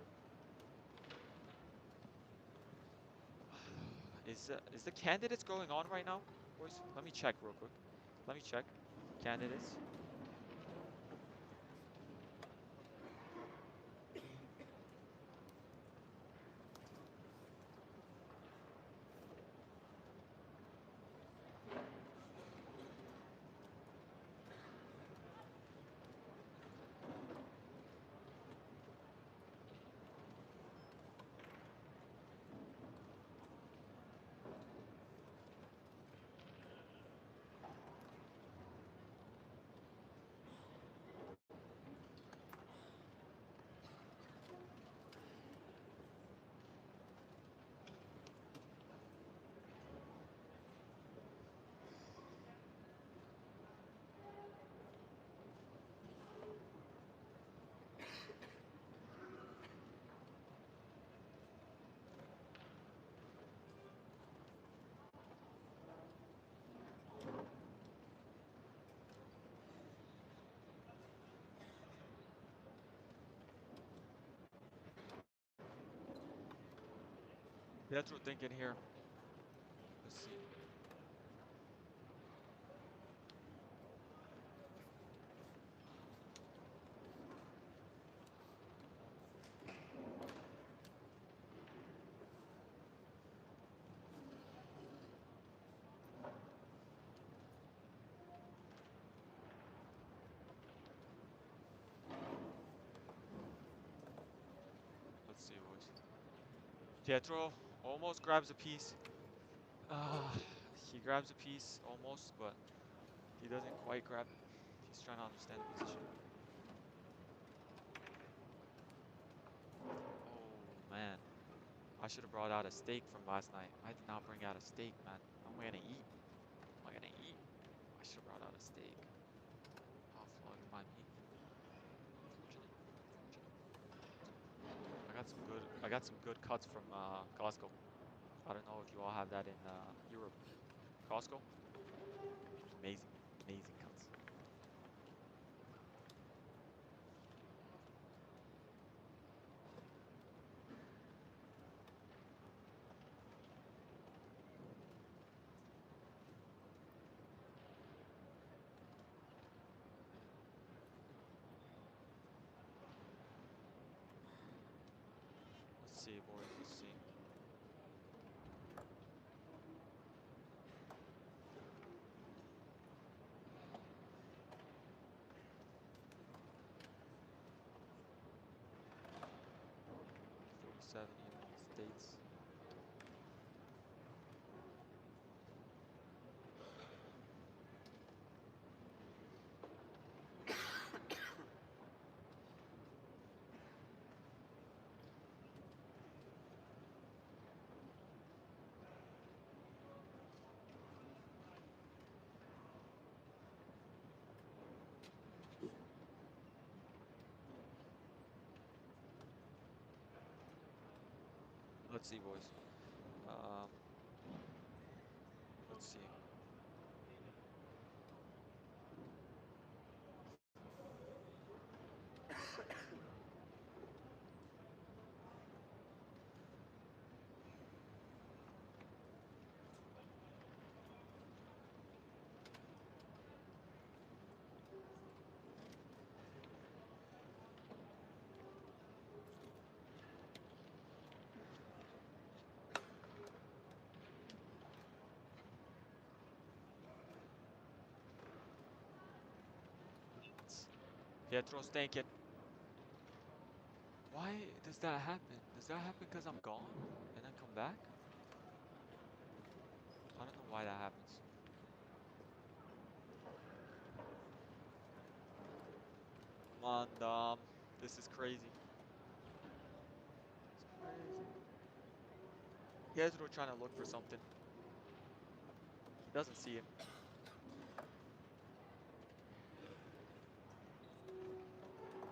Is the candidates going on right now, boys? Let me check real quick. Let me check. Candidates. Pietro thinking here. Let's see. Let's see, boys. Pietro almost grabs a piece. He grabs a piece almost, but he doesn't quite grab it. He's trying to understand the position. Oh man, I should have brought out a steak from last night. I did not bring out a steak, man. How am I gonna eat? How am I gonna eat? I should have brought out a steak. Oh, flogging by me. Unfortunate. Unfortunate. I got some good cuts from Costco. I don't know if you all have that in Europe. Costco, amazing, amazing cuts. 7 United States. Let's see, boys. Let's see. Pietro's thinking. Why does that happen? Does that happen because I'm gone and then come back? I don't know why that happens. Come on, Dom. This is crazy. It's crazy. Pietro trying to look for something. Doesn't see it.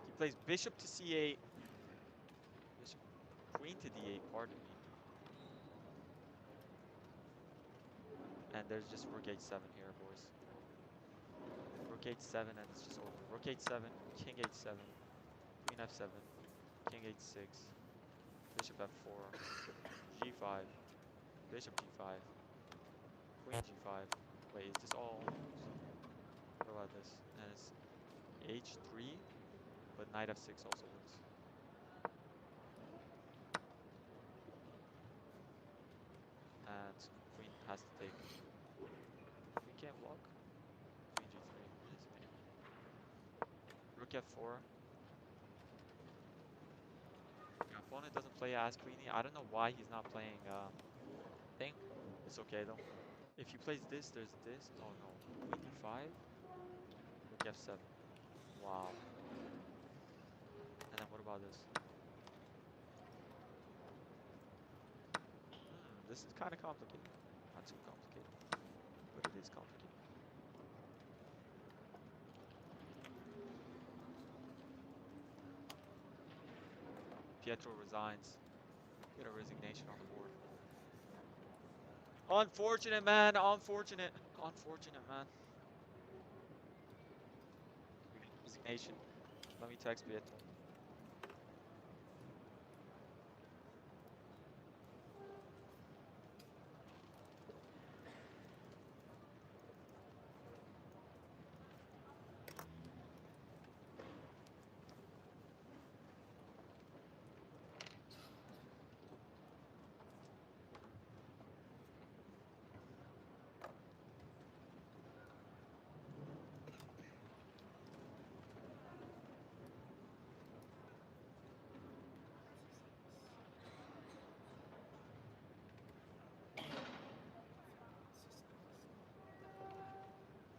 He plays bishop to c8. Bishop, queen to d8, pardon me. And there's just rook h7 here, boys. Rook h7 and it's just over. Rook h7, king h7, queen f7, king h6, bishop f4, g5, bishop g5, queen g5. Wait, is this all? What about this? And it's h3, but knight f6 also works. And queen has to take. Queen can't block. Queen g3. Yes, man. Rook f4. Your opponent doesn't play as queenie. I don't know why he's not playing thing. It's okay though. If he plays this, there's this. Oh no. Queen d5. Rook f7. Wow. And then what about this? This is kind of complicated. Not too complicated, but it is complicated. Pietro resigns. Get a resignation on the board. Unfortunate, man. Unfortunate. Unfortunate, man. Resignation. Let me text Pietro.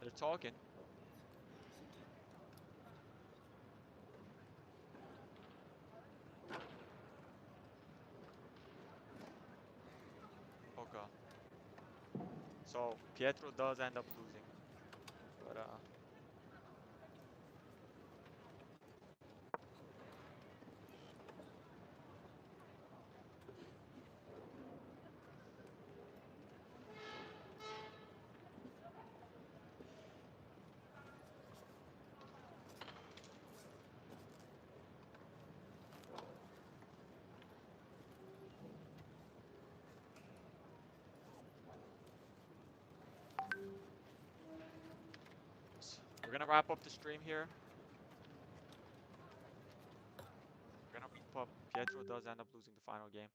They're talking. Okay. So Pietro does end up losing, but we're gonna wrap up the stream here. We're gonna wrap up. Pietro does end up losing the final game.